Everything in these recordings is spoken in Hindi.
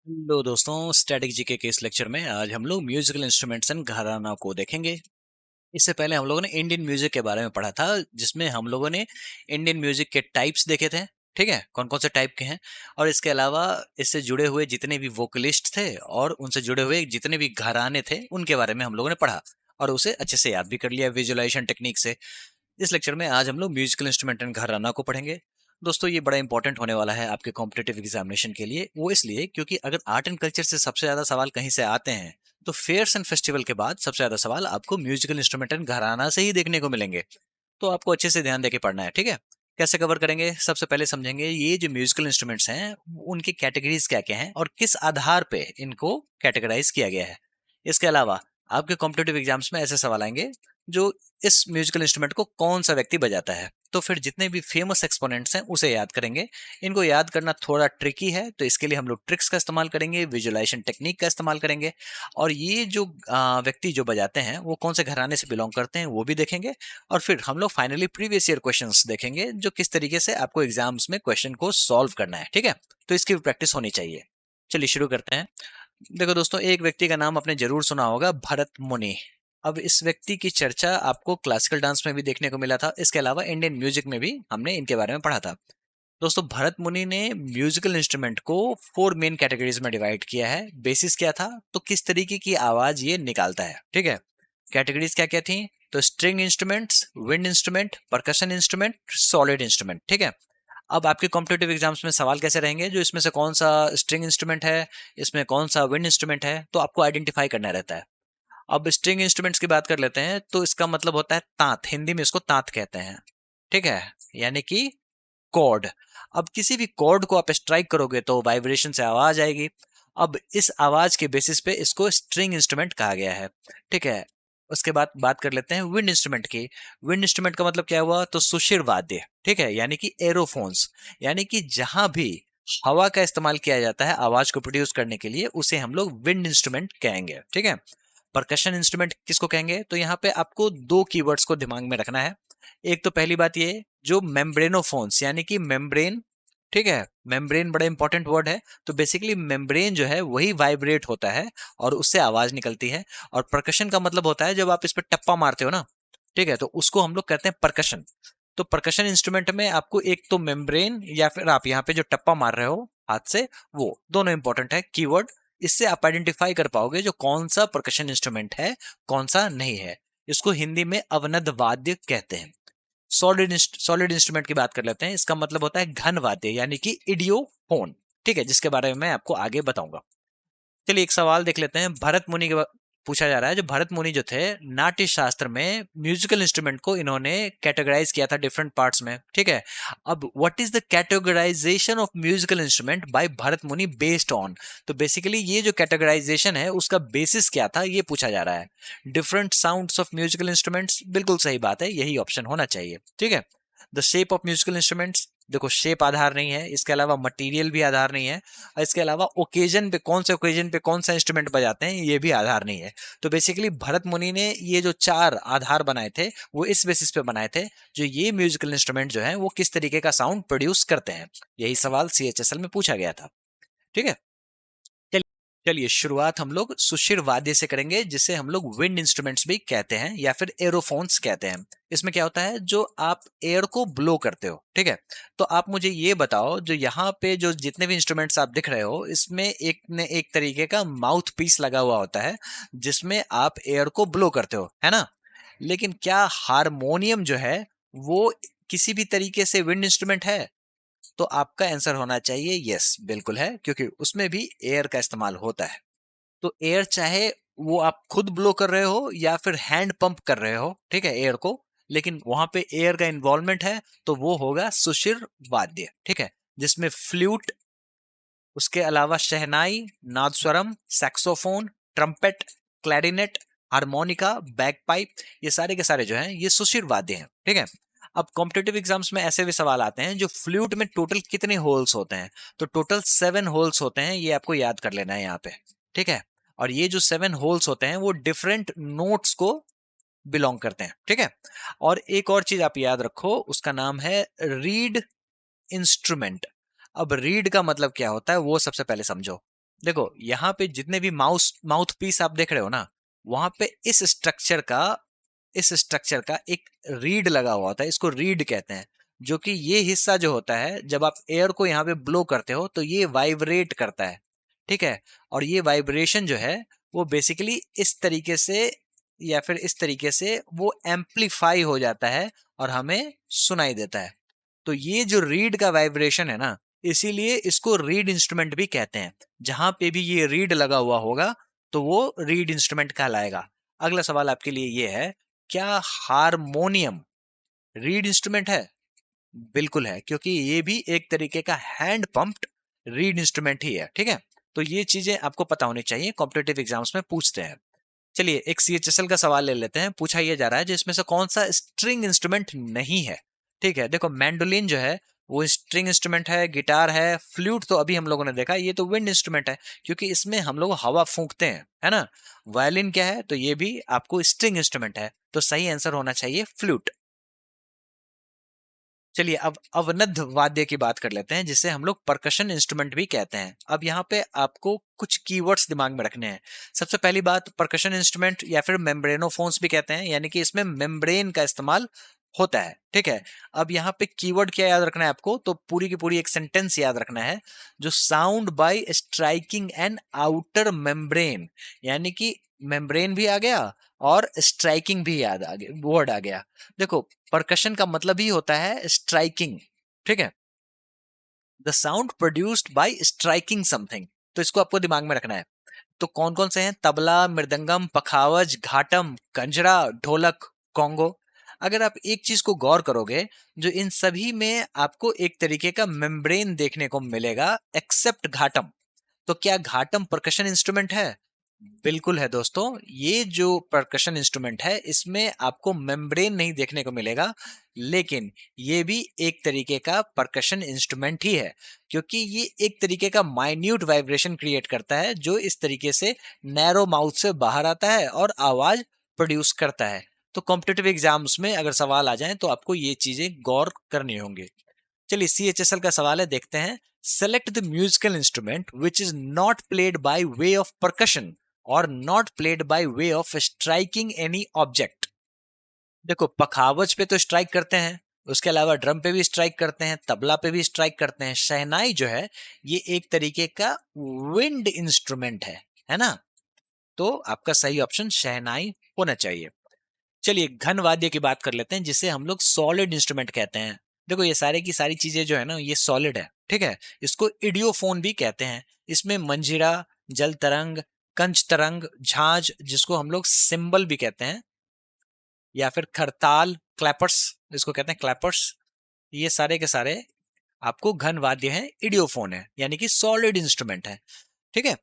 हेलो दोस्तों, स्टैटिक जीके के इस लेक्चर में आज हम लोग म्यूजिकल इंस्ट्रूमेंट्स एंड घराना को देखेंगे। इससे पहले हम लोगों ने इंडियन म्यूजिक के बारे में पढ़ा था, जिसमें हम लोगों ने इंडियन म्यूजिक के टाइप्स देखे थे। ठीक है, कौन कौन से टाइप के हैं, और इसके अलावा इससे जुड़े हुए जितने भी वोकलिस्ट थे और उनसे जुड़े हुए जितने भी घराने थे उनके बारे में हम लोगों ने पढ़ा और उसे अच्छे से याद भी कर लिया विजुअलाइजेशन टेक्निक से। इस लेक्चर में आज हम लोग म्यूजिकल इंस्ट्रूमेंट एंड घराना को पढ़ेंगे। दोस्तों, ये बड़ा इंपॉर्टेंट होने वाला है आपके कॉम्पिटेटिव एग्जामिनेशन के लिए। वो इसलिए क्योंकि अगर आर्ट एंड कल्चर से सबसे ज्यादा सवाल कहीं से आते हैं तो फेयर्स एंड फेस्टिवल के बाद सबसे ज्यादा सवाल आपको म्यूजिकल इंस्ट्रूमेंट एंड घराना से ही देखने को मिलेंगे। तो आपको अच्छे से ध्यान देके पढ़ना है। ठीक है, कैसे कवर करेंगे, सबसे पहले समझेंगे ये जो म्यूजिकल इंस्ट्रूमेंट्स हैं उनकी कैटेगरीज क्या क्या हैं और किस आधार पे इनको कैटेगराइज किया गया है। इसके अलावा आपके कॉम्पिटेटिव एग्जाम्स में ऐसे सवाल आएंगे जो इस म्यूजिकल इंस्ट्रूमेंट को कौन सा व्यक्ति बजाता है, तो फिर जितने भी फेमस एक्सपोनेंट्स हैं उसे याद करेंगे। इनको याद करना थोड़ा ट्रिकी है, तो इसके लिए हम लोग ट्रिक्स का इस्तेमाल करेंगे, विजुअलाइजेशन टेक्निक का इस्तेमाल करेंगे। और ये जो व्यक्ति जो बजाते हैं वो कौन से घराने से बिलोंग करते हैं वो भी देखेंगे। और फिर हम लोग फाइनली प्रीवियस ईयर क्वेश्चंस देखेंगे, जो किस तरीके से आपको एग्जाम्स में क्वेश्चन को सॉल्व करना है। ठीक है, तो इसकी भी प्रैक्टिस होनी चाहिए। चलिए शुरू करते हैं। देखो दोस्तों, एक व्यक्ति का नाम आपने जरूर सुना होगा, भरत मुनि। अब इस व्यक्ति की चर्चा आपको क्लासिकल डांस में भी देखने को मिला था, इसके अलावा इंडियन म्यूजिक में भी हमने इनके बारे में पढ़ा था। दोस्तों, भरत मुनि ने म्यूजिकल इंस्ट्रूमेंट को 4 मेन कैटेगरीज में डिवाइड किया है। बेसिस क्या था, तो किस तरीके की आवाज ये निकालता है। ठीक है, कैटेगरीज क्या क्या थी, तो string instruments, wind instrument, percussion instrument, solid instrument. ठीक है, अब आपके कॉम्पिटेटिव एग्जाम्स में सवाल कैसे रहेंगे, जो इसमें से कौन सा स्ट्रिंग इंस्ट्रूमेंट है, इसमें कौन सा विंड इंस्ट्रूमेंट है, तो आपको आइडेंटिफाई करना रहता है। अब स्ट्रिंग इंस्ट्रूमेंट्स की बात कर लेते हैं, तो इसका मतलब होता है तांत, हिंदी में इसको तांत कहते हैं। ठीक है, यानी कि कॉर्ड। अब किसी भी कॉर्ड को आप स्ट्राइक करोगे तो वाइब्रेशन से आवाज आएगी। अब इस आवाज के बेसिस पे इसको स्ट्रिंग इंस्ट्रूमेंट कहा गया है। ठीक है, उसके बाद बात कर लेते हैं विंड इंस्ट्रूमेंट की। विंड इंस्ट्रूमेंट का मतलब क्या हुआ, तो सुशिर वाद्य। ठीक है, यानी कि एरोफोन्स, यानी कि जहां भी हवा का इस्तेमाल किया जाता है आवाज को प्रोड्यूस करने के लिए, उसे हम लोग विंड इंस्ट्रूमेंट कहेंगे। ठीक है, परकशन इंस्ट्रूमेंट किसको कहेंगे, तो यहाँ पे आपको 2 कीवर्ड्स को दिमाग में रखना है। एक तो पहली बात ये, जो मेम्ब्रेनोफोन्स यानी कि मेम्ब्रेन। ठीक है, मेम्ब्रेन बड़ा इंपॉर्टेंट वर्ड है। तो बेसिकली मेम्ब्रेन जो है वही वाइब्रेट होता है और उससे आवाज निकलती है। और परकशन का मतलब होता है जब आप इस पर टप्पा मारते हो ना, ठीक है, तो उसको हम लोग कहते हैं परकशन। तो परकशन इंस्ट्रूमेंट में आपको एक तो मेम्ब्रेन या फिर आप यहाँ पे जो टप्पा मार रहे हो हाथ से, वो दोनों इंपॉर्टेंट है कीवर्ड। इससे आप आइडेंटिफाई कर पाओगे जो कौन सा परकशन इंस्ट्रूमेंट है, कौन सा नहीं है। इसको हिंदी में अवनद वाद्य कहते हैं। सॉलिड इंस्ट्रूमेंट की बात कर लेते हैं। इसका मतलब होता है घन वाद्य, यानी कि इडियोफोन। ठीक है, जिसके बारे में मैं आपको आगे बताऊंगा। चलिए एक सवाल देख लेते हैं। भरत मुनि के पूछा जा रहा है, जो भरत मुनि जो थे, नाट्य शास्त्र में म्यूजिकल इंस्ट्रूमेंट को इन्होंने कैटेगराइज किया था डिफरेंट पार्ट्स में। ठीक है, अब what is the categorization of musical instrument by Bharat Muni based on, तो बेसिकली ये जो कैटेगराइजेशन है उसका बेसिस क्या था, ये पूछा जा रहा है। Different sounds of musical instruments, बिल्कुल सही बात है, यही ऑप्शन होना चाहिए। ठीक है, the shape of musical instruments, देखो शेप आधार नहीं है, इसके अलावा मटेरियल भी आधार नहीं है, और इसके अलावा ओकेजन पे कौन से ओकेजन पे कौन सा इंस्ट्रूमेंट बजाते हैं ये भी आधार नहीं है। तो बेसिकली भरत मुनि ने ये जो 4 आधार बनाए थे वो इस बेसिस पे बनाए थे, जो ये म्यूजिकल इंस्ट्रूमेंट जो है वो किस तरीके का साउंड प्रोड्यूस करते हैं। यही सवाल सीएचएसएल में पूछा गया था। ठीक है, चलिए चलिए शुरुआत हम लोग सुशिर वाद्य से करेंगे, जिसे हम लोग विंड इंस्ट्रूमेंट्स भी कहते हैं या फिर एरोफोन्स कहते हैं। इसमें क्या होता है, जो आप एयर को ब्लो करते हो। ठीक है, तो आप मुझे ये बताओ, जो यहाँ पे जो जितने भी इंस्ट्रूमेंट्स आप दिख रहे हो, इसमें एक ने एक तरीके का माउथ पीस लगा हुआ होता है जिसमें आप एयर को ब्लो करते हो, है ना। लेकिन क्या हारमोनियम जो है वो किसी भी तरीके से विंड इंस्ट्रूमेंट है, तो आपका आंसर होना चाहिए यस, बिल्कुल है, क्योंकि उसमें भी एयर का इस्तेमाल होता है। तो एयर चाहे वो आप खुद ब्लो कर रहे हो या फिर हैंड पंप कर रहे हो, ठीक है, एयर को, लेकिन वहां पे एयर का इन्वॉल्वमेंट है, तो वो होगा सुशिर वाद्य। ठीक है, जिसमें फ्लूट, उसके अलावा shehnai, nadaswaram, saxophone, trumpet, clarinet, harmonica, bagpipe, ये सारे के सारे जो हैं ये सुशिर वाद्य हैं। ठीक है, अब कॉम्पिटेटिव एग्जाम्स में ऐसे भी सवाल आते हैं, जो फ्लूट में टोटल कितने होल्स होते हैं, तो टोटल 7 होल्स होते हैं, ये आपको याद कर लेना है यहाँ पे। ठीक है, और ये जो 7 होल्स होते हैं वो डिफरेंट नोट्स को बिलोंग करते हैं। ठीक है, और एक और चीज आप याद रखो, उसका नाम है रीड इंस्ट्रूमेंट। अब रीड का मतलब क्या होता है वो सबसे पहले समझो। देखो यहाँ पे जितने भी माउथ पीस आप देख रहे हो ना, वहां पे इस स्ट्रक्चर का एक रीड लगा हुआ होता है, इसको रीड कहते हैं। जो कि ये हिस्सा जो होता है, जब आप एयर को यहाँ पे ब्लो करते हो तो ये वाइब्रेट करता है, ठीक है। और ये वाइब्रेशन जो है वो बेसिकली इस तरीके से या फिर इस तरीके से वो एम्पलीफाई हो जाता है और हमें सुनाई देता है। तो ये जो रीड का वाइब्रेशन है ना, इसीलिए इसको रीड इंस्ट्रूमेंट भी कहते हैं। जहां पे भी ये रीड लगा हुआ होगा तो वो रीड इंस्ट्रूमेंट कहलाएगा। अगला सवाल आपके लिए ये है, क्या हारमोनियम रीड इंस्ट्रूमेंट है? बिल्कुल है, क्योंकि ये भी एक तरीके का हैंड पंप्ड रीड इंस्ट्रूमेंट ही है, ठीक है। तो ये चीजें आपको पता होनी चाहिए, कॉम्पिटेटिव एग्जाम्स में पूछते हैं। चलिए एक सीएचएसएल का सवाल ले लेते हैं। पूछा ये जा रहा है जिसमें से कौन सा स्ट्रिंग इंस्ट्रूमेंट नहीं है, ठीक है। देखो मैंडोलिन जो है वो स्ट्रिंग इंस्ट्रूमेंट है, गिटार है, फ्लूट तो अभी हम लोगों ने देखा ये तो विंड इंस्ट्रूमेंट है, क्योंकि इसमें हम लोग हवा फूंकते हैं, है ना। वायलिन क्या है, तो ये भी आपको स्ट्रिंग इंस्ट्रूमेंट है, तो सही आंसर होना चाहिए फ्लूट। चलिए अब अवनद्ध वाद्य की बात कर लेते हैं, जिसे हम लोग परकशन इंस्ट्रूमेंट भी कहते हैं। अब यहाँ पे आपको कुछ कीवर्ड्स दिमाग में रखने हैं। सबसे पहली बात, परकशन इंस्ट्रूमेंट या फिर मेम्ब्रेनोफोन्स भी कहते हैं, यानी कि इसमें मेम्ब्रेन का इस्तेमाल होता है, ठीक है। अब यहाँ पे कीवर्ड क्या याद रखना है आपको, तो पूरी की पूरी एक सेंटेंस याद रखना है, जो sound by striking an outer membrane, यानी कि मेम्ब्रेन भी आ गया और स्ट्राइकिंग भी याद आ गया, वर्ड आ गया। देखो परकशन का मतलब ही होता है स्ट्राइकिंग, ठीक है। The sound produced by striking something, तो इसको आपको दिमाग में रखना है। तो कौन कौन से हैं, तबला, मृदंगम, पखावज, घाटम, कंजरा, ढोलक, कॉन्गो। अगर आप एक चीज को गौर करोगे, जो इन सभी में आपको एक तरीके का मेम्ब्रेन देखने को मिलेगा एक्सेप्ट घाटम। तो क्या घाटम परकशन इंस्ट्रूमेंट है? बिल्कुल है दोस्तों। ये जो परकशन इंस्ट्रूमेंट है इसमें आपको मेम्ब्रेन नहीं देखने को मिलेगा, लेकिन ये भी एक तरीके का परकशन इंस्ट्रूमेंट ही है, क्योंकि ये एक तरीके का माइन्यूट वाइब्रेशन क्रिएट करता है, जो इस तरीके से नैरो माउथ से बाहर आता है और आवाज प्रोड्यूस करता है। तो कॉम्पिटेटिव एग्जाम्स में अगर सवाल आ जाए तो आपको ये चीजें गौर करनी होंगी। चलिए सीएचएसएल का सवाल है, देखते हैं। Select the musical instrument which is not played by way of percussion और not played by way of striking any object. देखो पखावज पे तो स्ट्राइक करते हैं, उसके अलावा ड्रम पे भी स्ट्राइक करते हैं, तबला पे भी स्ट्राइक करते हैं। शहनाई जो है ये एक तरीके का विंड इंस्ट्रूमेंट है ना। तो आपका सही ऑप्शन शहनाई होना चाहिए। चलिए घन वाद्य की बात कर लेते हैं, जिसे हम लोग सॉलिड इंस्ट्रूमेंट कहते हैं। देखो ये सारे की सारी चीजें जो है ना ये सॉलिड है, ठीक है। इसको इडियोफोन भी कहते हैं। इसमें मंजीरा, जल तरंग, कंच तरंग, झांझ, जिसको हम लोग सिंबल भी कहते हैं, या फिर खरताल, क्लैपर्स, जिसको कहते हैं क्लैपर्स, ये सारे के सारे आपको घन वाद्य हैं, इडियोफोन है, यानी कि सॉलिड इंस्ट्रूमेंट है, ठीक है।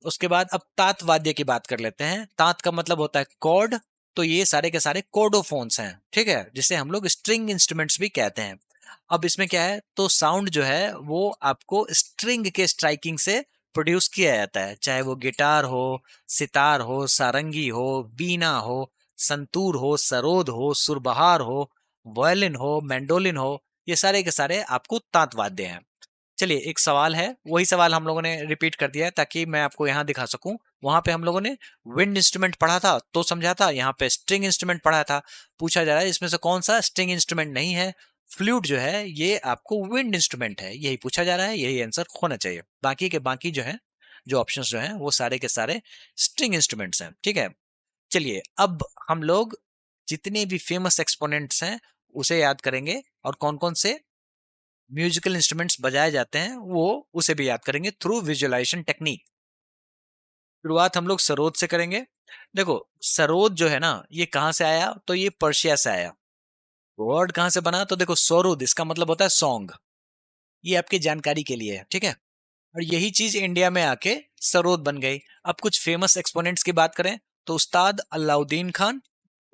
उसके बाद अब तात वाद्य की बात कर लेते हैं। तात का मतलब होता है कॉर्ड, तो ये सारे के सारे कॉर्डोफोन्स हैं, ठीक है, जिसे हम लोग स्ट्रिंग इंस्ट्रूमेंट्स भी कहते हैं। अब इसमें क्या है, तो साउंड जो है वो आपको स्ट्रिंग के स्ट्राइकिंग से प्रोड्यूस किया जाता है, चाहे वो गिटार हो, सितार हो, सारंगी हो, बीना हो, संतूर हो, सरोद हो, सुरबहार हो, वायलिन हो, मैंडोलिन हो, ये सारे के सारे आपको तात वाद्य हैं। चलिए एक सवाल है, वही सवाल हम लोगों ने रिपीट कर दिया है ताकि मैं आपको यहाँ दिखा सकूं। वहां पे हम लोगों ने विंड इंस्ट्रूमेंट पढ़ा था तो समझा था, यहाँ पे स्ट्रिंग इंस्ट्रूमेंट पढ़ा था। पूछा जा रहा है इसमें से कौन सा स्ट्रिंग इंस्ट्रूमेंट नहीं है। फ्लूट जो है ये आपको विंड इंस्ट्रूमेंट है, यही पूछा जा रहा है, यही आंसर होना चाहिए। बाकी के बाकी जो है, जो ऑप्शंस जो हैं वो सारे के सारे स्ट्रिंग इंस्ट्रूमेंट्स हैं, ठीक है। चलिए अब हम लोग जितने भी फेमस एक्सपोनेंट्स हैं उसे याद करेंगे, और कौन कौन से म्यूजिकल इंस्ट्रूमेंट्स बजाए जाते हैं वो उसे भी याद करेंगे थ्रू विजुअलाइजेशन टेक्निक। शुरुआत हम लोग सरोद से करेंगे। देखो सरोद जो है ना ये कहां से आया, तो ये पर्शिया से आया। वर्ड कहां से बना, तो देखो सरोद इसका मतलब होता है सॉन्ग, ये आपकी जानकारी के लिए है, ठीक है। और यही चीज इंडिया में आके सरोद बन गई। अब कुछ फेमस एक्सपोनेंट्स की बात करें तो उस्ताद अलाउद्दीन खान,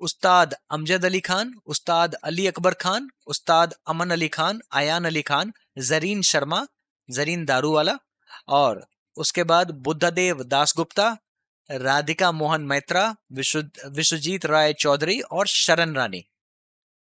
उस्ताद अमजद अली खान, उस्ताद अली अकबर खान, उस्ताद अमन अली खान, आयान अली खान, जरीन शर्मा, जरीन दारूवाला, और उसके बाद बुद्धदेव दासगुप्ता, राधिका मोहन मैत्रा, विश्वजीत राय चौधरी और शरण रानी।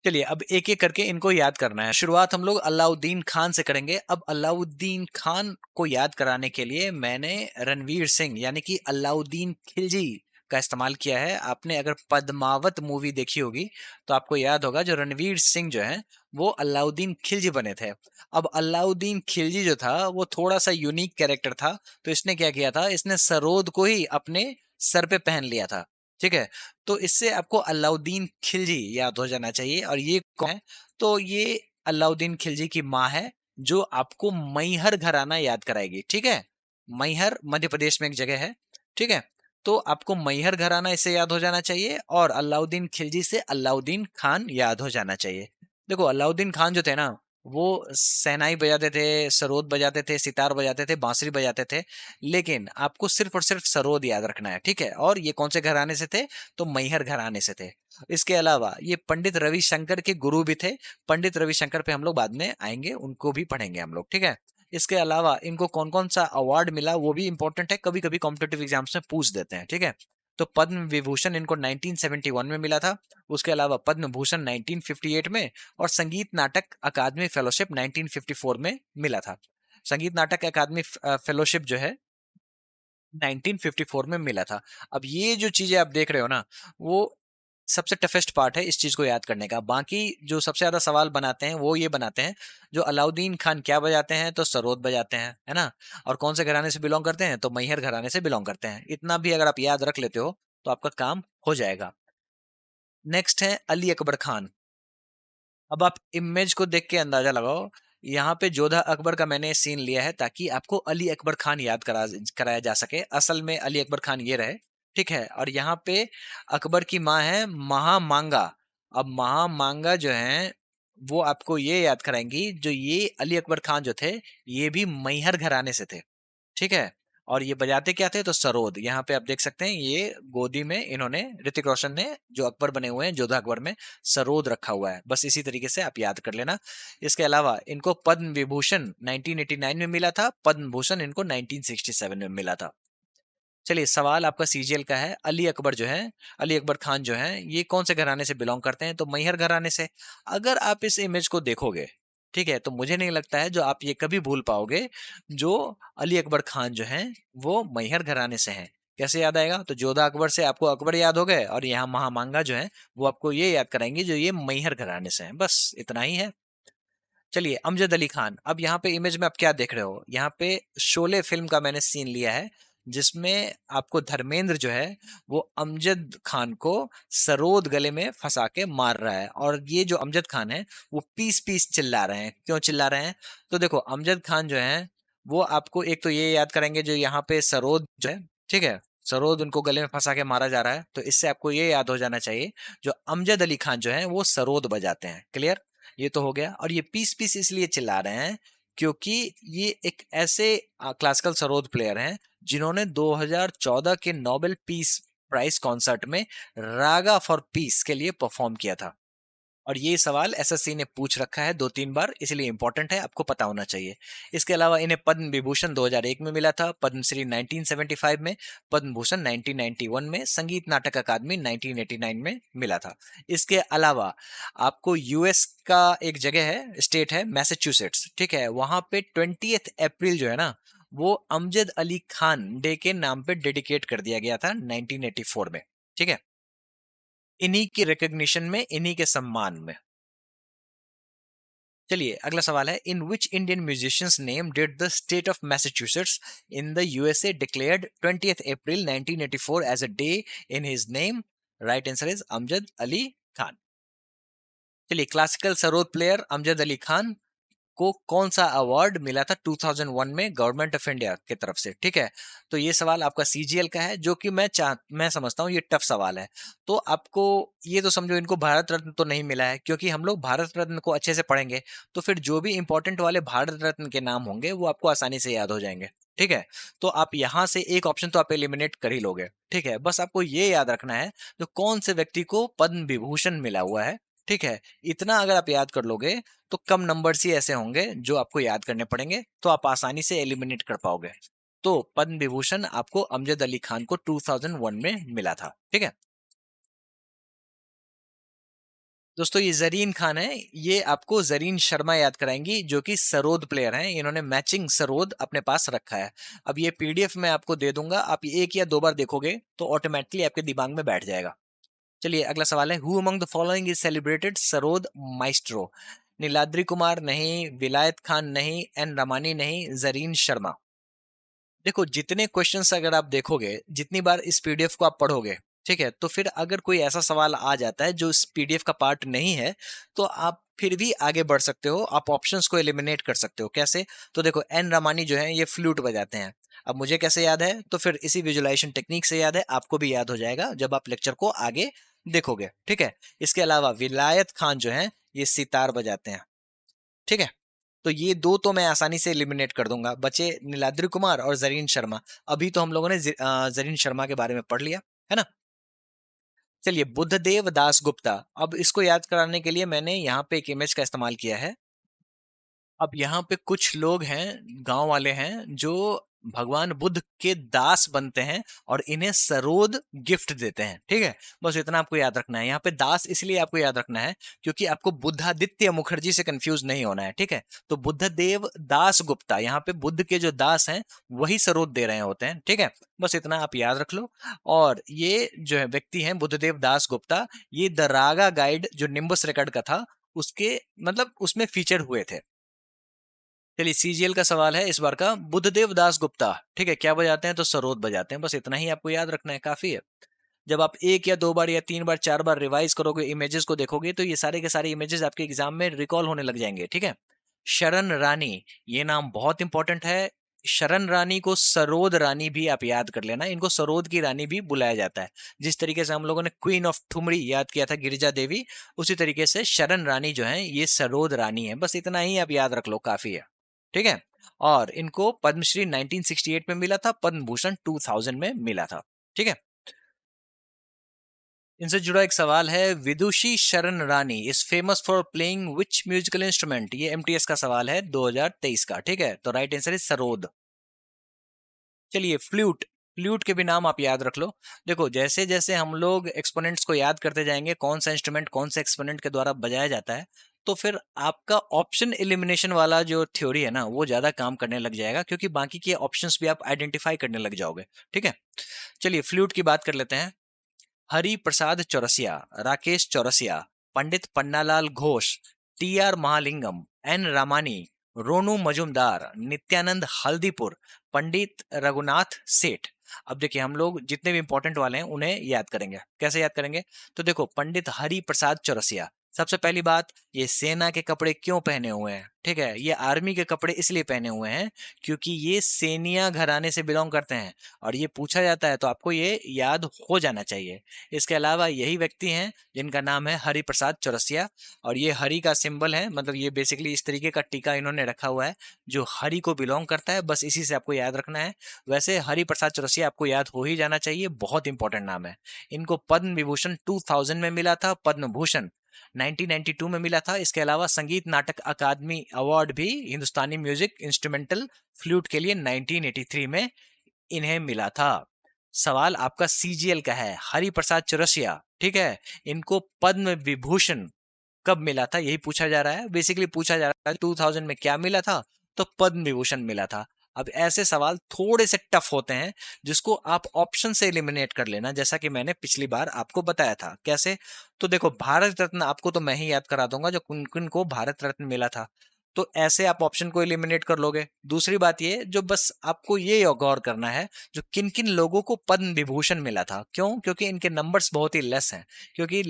चलिए अब एक एक करके इनको याद करना है। शुरुआत हम लोग अलाउद्दीन खान से करेंगे। अब अलाउद्दीन खान को याद कराने के लिए मैंने रणवीर सिंह यानी कि अलाउद्दीन खिलजी का इस्तेमाल किया है। आपने अगर पद्मावत मूवी देखी होगी तो आपको याद होगा जो रणवीर सिंह जो है वो अलाउद्दीन खिलजी बने थे। अब अलाउद्दीन खिलजी जो था वो थोड़ा सा यूनिक कैरेक्टर था, तो इसने क्या किया था, इसने सरोद को ही अपने सर पे पहन लिया था। ठीक है, तो इससे आपको अलाउद्दीन खिलजी याद हो जाना चाहिए। और ये कौन है, तो ये अलाउद्दीन खिलजी की माँ है जो आपको मैहर घराना याद कराएगी। ठीक है, मैहर मध्य प्रदेश में एक जगह है। ठीक है, तो आपको मैहर घराना इससे याद हो जाना चाहिए और अलाउद्दीन खिलजी से अलाउद्दीन खान याद हो जाना चाहिए। देखो अलाउद्दीन खान जो थे ना, वो शहनाई बजाते थे, सरोद बजाते थे, सितार बजाते थे, बांसुरी बजाते थे, लेकिन आपको सिर्फ और सिर्फ सरोद याद रखना है। ठीक है, और ये कौन से घराने से थे, तो मैहर घराने से थे। इसके अलावा ये पंडित रविशंकर के गुरु भी थे। पंडित रविशंकर पे हम लोग बाद में आएंगे, उनको भी पढ़ेंगे हम लोग। ठीक है, इसके अलावा इनको कौन कौन सा अवार्ड मिला वो भी इंपॉर्टेंट है, कभी कभी कॉम्पिटेटिव एग्जाम्स में पूछ देते हैं। ठीक है, तो पद्म विभूषण इनको 1971 में मिला था। उसके अलावा पद्म भूषण 1958 में और संगीत नाटक अकादमी फेलोशिप 1954 में मिला था। संगीत नाटक अकादमी फेलोशिप जो है 1954 में मिला था। अब ये जो चीजें आप देख रहे हो ना, वो सबसे टफेस्ट पार्ट है इस चीज को याद करने का। बाकी जो सबसे ज्यादा सवाल बनाते हैं वो ये बनाते हैं, जो अलाउद्दीन खान क्या बजाते हैं, तो सरोद बजाते हैं, है ना। और कौन से घराने से बिलोंग करते हैं, तो मैहर घराने से बिलोंग करते हैं। इतना भी अगर आप याद रख लेते हो तो आपका काम हो जाएगा। नेक्स्ट है अली अकबर खान। अब आप इमेज को देख के अंदाजा लगाओ, यहाँ पे जोधा अकबर का मैंने सीन लिया है ताकि आपको अली अकबर खान याद कराया जा सके। असल में अली अकबर खान ये रहे। ठीक है, और यहाँ पे अकबर की माँ है महामांगा। अब महामांगा जो है वो आपको ये याद कराएंगी, जो ये अली अकबर खान जो थे ये भी मैहर घराने से थे। ठीक है, और ये बजाते क्या थे, तो सरोद। यहाँ पे आप देख सकते हैं ये गोदी में इन्होंने, ऋतिक रोशन ने जो अकबर बने हुए हैं जोधा अकबर में, सरोद रखा हुआ है। बस इसी तरीके से आप याद कर लेना। इसके अलावा इनको पद्म विभूषण 1989 में मिला था, पद्म भूषण इनको 1967 में मिला था। चलिए सवाल आपका सीजीएल का है। अली अकबर जो है, अली अकबर खान जो है ये कौन से घराने से बिलोंग करते हैं, तो मैहर घराने से। अगर आप इस इमेज को देखोगे, ठीक है, तो मुझे नहीं लगता है जो आप ये कभी भूल पाओगे, जो अली अकबर खान जो हैं वो मैहर घराने से हैं। कैसे याद आएगा, तो जोधा अकबर से आपको अकबर याद हो गए, और यहाँ महामांगा जो है वो आपको ये याद कराएंगे जो ये मैहर घराने से हैं। बस इतना ही है। चलिए अमजद अली खान। अब यहाँ पे इमेज में आप क्या देख रहे हो, यहाँ पे शोले फिल्म का मैंने सीन लिया है, जिसमें आपको धर्मेंद्र जो है वो अमजद खान को सरोद गले में फंसा के मार रहा है। और ये जो अमजद खान है वो पीस पीस चिल्ला रहे हैं। क्यों चिल्ला रहे हैं, तो देखो अमजद खान जो है वो आपको एक तो ये याद करेंगे जो यहाँ पे सरोद जो है, ठीक है, सरोद उनको गले में फंसा के मारा जा रहा है, तो इससे आपको ये याद हो जाना चाहिए जो अमजद अली खान जो है वो सरोद बजाते हैं। क्लियर, ये तो हो गया। और ये पीस पीस इसलिए चिल्ला रहे हैं क्योंकि ये एक ऐसे क्लासिकल सरोद प्लेयर हैं जिन्होंने 2014 के नोबेल पीस प्राइज कॉन्सर्ट में रागा फॉर पीस के लिए परफॉर्म किया था। और ये सवाल एसएससी ने पूछ रखा है 2-3 बार, इसलिए इंपॉर्टेंट है, आपको पता होना चाहिए। इसके अलावा इन्हें पद्म विभूषण 2001 में मिला था, पद्मश्री 1975 में, पद्म भूषण 1991 में, संगीत नाटक अकादमी 1989 में मिला था। इसके अलावा आपको यूएस का एक जगह है, स्टेट है मैसेच्यूसेट्स, ठीक है, वहां पे 20 अप्रैल जो है ना वो अमजद अली खान डे के नाम पे डेडिकेट कर दिया गया था 1984 में। ठीक है, इन्हीं की रिकग्निशन में, इन्हीं के सम्मान में। चलिए अगला सवाल है, in which Indian musicians name did the state of Massachusetts in the USA declared 20 April 1984 as a day in his name. Right answer is Amjad Ali Khan. चलिए क्लासिकल सरोद प्लेयर अमजद अली खान को कौन सा अवार्ड मिला था 2001 में गवर्नमेंट ऑफ इंडिया की तरफ से। ठीक है, तो ये सवाल आपका सीजीएल का है, जो कि मैं समझता हूँ ये टफ सवाल है। तो आपको ये तो समझो इनको भारत रत्न तो नहीं मिला है, क्योंकि हम लोग भारत रत्न को अच्छे से पढ़ेंगे तो फिर जो भी इंपॉर्टेंट वाले भारत रत्न के नाम होंगे वो आपको आसानी से याद हो जाएंगे। ठीक है, तो आप यहां से एक ऑप्शन तो आप एलिमिनेट कर ही लोगे। ठीक है, बस आपको ये याद रखना है जो कौन से व्यक्ति को पद्म विभूषण मिला हुआ है। ठीक है, इतना अगर आप याद कर लोगे तो कम नंबर्स ही ऐसे होंगे जो आपको याद करने पड़ेंगे, तो आप आसानी से एलिमिनेट कर पाओगे। तो पद्म विभूषण आपको अमजद अली खान को 2001 में मिला था। ठीक है, दोस्तों ये ज़रीन खान है, ये आपको ज़रीन शर्मा याद कराएँगी जो कि सरोद प्लेयर हैं, इन्होंने मैचिंग सरोद अपने पास रखा है। अब ये पीडीएफ मैं आपको दे दूँगा, आप 1 या 2 बार देखोगे तो ऑटोमैटिकली आपके दिमाग में बैठ जाएगा। चलिए अगला सवाल है, who among the following is celebrated sarod maestro? Niladri Kumar नहीं, विलायत खान नहीं, एन रमानी नहीं, ज़रीन शर्मा। देखो जितने क्वेश्चंस अगर आप देखोगे, जितनी बार इस पीडीएफ को आप पढ़ोगे, ठीक है, तो फिर अगर कोई ऐसा सवाल आ जाता है जो इस पीडीएफ का पार्ट नहीं है, तो आप फिर भी आगे बढ़ सकते हो, आप ऑप्शंस को एलिमिनेट कर सकते हो। कैसे? तो देखो एन रामानी जो है ये फ्लूट बजाते हैं। अब मुझे कैसे याद है? तो फिर इसी विजुअलाइजेशन टेक्निक से याद है, आपको भी याद हो जाएगा जब आप लेक्चर को आगे देखोगे, ठीक है। इसके अलावा विलायत खान जो है ये सितार बजाते हैं, ठीक है। तो ये 2 तो मैं आसानी से एलिमिनेट कर दूँगा, बचे नीलाद्री कुमार और ज़रीन शर्मा। अभी तो हम लोगों ने ज़रीन शर्मा के बारे में पढ़ लिया, है ना? चलिए बुद्धदेव दास गुप्ता, अब इसको याद कराने के लिए मैंने यहाँ पे एक इमेज का इस्तेमाल किया है। अब यहाँ पे कुछ लोग हैं, गाँव वाले हैं, जो भगवान बुद्ध के दास बनते हैं और इन्हें सरोद गिफ्ट देते हैं, ठीक है? बस इतना आपको याद रखना है। यहाँ पे दास इसलिए आपको याद रखना है क्योंकि आपको बुद्धादित्य मुखर्जी से कंफ्यूज नहीं होना है, ठीक है? तो बुद्धदेव दास गुप्ता, यहाँ पे बुद्ध के जो दास हैं वही सरोद दे रहे होते हैं, ठीक है? बस इतना आप याद रख लो। और ये जो है व्यक्ति हैं बुद्धदेव दास गुप्ता, ये द रागा गाइड जो निम्बस रिकॉर्ड का था उसके मतलब उसमें फीचर हुए थे। चलिए सीजीएल का सवाल है इस बार का, बुद्धदेव दास गुप्ता, ठीक है, क्या बजाते हैं? तो सरोद बजाते हैं। बस इतना ही आपको याद रखना है, काफी है। जब आप 1 या 2 बार या 3 बार 4 बार रिवाइज करोगे, इमेजेस को देखोगे, तो ये सारे के सारे इमेजेस आपके एग्जाम में रिकॉल होने लग जाएंगे, ठीक है। शरण रानी, ये नाम बहुत इंपॉर्टेंट है। शरण रानी को सरोद रानी भी आप याद कर लेना, इनको सरोद की रानी भी बुलाया जाता है। जिस तरीके से हम लोगों ने क्वीन ऑफ ठुमरी याद किया था गिरिजा देवी, उसी तरीके से शरण रानी जो है ये सरोद रानी है। बस इतना ही आप याद रख लो, काफी है, ठीक है। और इनको पद्मश्री 1968 में मिला था, पद्म भूषण 2000 में मिला था, ठीक है। इनसे जुड़ा एक सवाल है, Vidushi Sharan Rani is famous for playing which musical instrument? ये एमटीएस का सवाल है 2023 का, ठीक है। तो राइट आंसर इज सरोद। चलिए फ्लूट, फ्लूट के भी नाम आप याद रख लो। देखो जैसे जैसे हम लोग एक्सपोनेंट्स को याद करते जाएंगे, कौन सा इंस्ट्रूमेंट कौन से एक्सपोनेंट के द्वारा बजाया जाता है, तो फिर आपका ऑप्शन एलिमिनेशन वाला जो थ्योरी है ना वो ज्यादा काम करने लग जाएगा, क्योंकि बाकी के ऑप्शंस भी आप आइडेंटिफाई करने लग जाओगे, ठीक है। चलिए फ्लूट की बात कर लेते हैं। Hari Prasad Chaurasia, Rakesh Chaurasia, Pandit Pannalal Ghosh, T R Mahalingam, N Ramani, Ronu Majumdar, Nityanand Haldipur, Pandit Raghunath Seth. अब देखिए हम लोग जितने भी इंपॉर्टेंट वाले हैं उन्हें याद करेंगे। कैसे याद करेंगे? तो देखो पंडित हरि प्रसाद चौरसिया, सबसे पहली बात, ये सेना के कपड़े क्यों पहने हुए हैं? ठीक है, ये आर्मी के कपड़े इसलिए पहने हुए हैं क्योंकि ये सैनिया घराने से बिलोंग करते हैं, और ये पूछा जाता है तो आपको ये याद हो जाना चाहिए। इसके अलावा यही व्यक्ति हैं जिनका नाम है हरि प्रसाद चौरसिया, और ये हरि का सिंबल है, मतलब ये बेसिकली इस तरीके का टीका इन्होंने रखा हुआ है जो हरि को बिलोंग करता है। बस इसी से आपको याद रखना है। वैसे हरि प्रसाद चौरसिया आपको याद हो ही जाना चाहिए, बहुत इंपॉर्टेंट नाम है। इनको पद्म विभूषण 2000 में मिला था, पद्म भूषण 1992 में मिला था। इसके अलावा संगीत नाटक अकादमी अवार्ड भी हिंदुस्तानी म्यूजिक इंस्ट्रूमेंटल फ्लूट के लिए 1983 में इन्हें मिला था। सवाल आपका सीजीएल का है, हरि प्रसाद चौरसिया, ठीक है, इनको पद्म विभूषण कब मिला था यही पूछा जा रहा है। बेसिकली पूछा जा रहा है 2000 में क्या मिला था, तो पद्म विभूषण मिला था। अब ऐसे सवाल थोड़े से टफ होते हैं जिसको आप ऑप्शन से एलिमिनेट कर लेना, जैसा कि मैंने पिछली बार आपको बताया था। कैसे? तो देखो भारत रत्न आपको तो मैं ही याद करा दूंगा जो किन किन को भारत रत्न मिला था, तो ऐसे आप ऑप्शन को एलिमिनेट कर लोगे। दूसरी बात ये जो बस आपको ये गौर करना है जो किन किन लोगों को पद्म विभूषण मिला था, क्यों? क्योंकि इनके नंबर्स बहुत ही लेस हैं, क्योंकि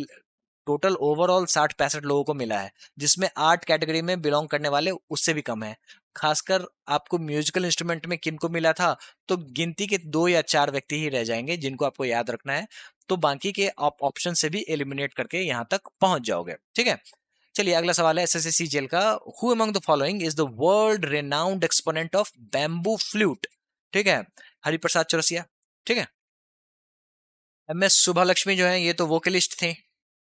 टोटल ओवरऑल 60-65 लोगों को मिला है, जिसमें 8 कैटेगरी में बिलोंग करने वाले उससे भी कम है। खासकर आपको म्यूजिकल इंस्ट्रूमेंट में किनको मिला था, तो गिनती के 2 या 4 व्यक्ति ही रह जाएंगे जिनको आपको याद रखना है। तो बाकी के आप ऑप्शन से भी एलिमिनेट करके यहाँ तक पहुंच जाओगे, ठीक है। चलिए अगला सवाल है एसएससी जेल का, who among the following is the world renowned exponent of bamboo flute? ठीक है, हरिप्रसाद चौरसिया, ठीक है। एमएस सुभालक्ष्मी जो है ये तो वोकलिस्ट थे,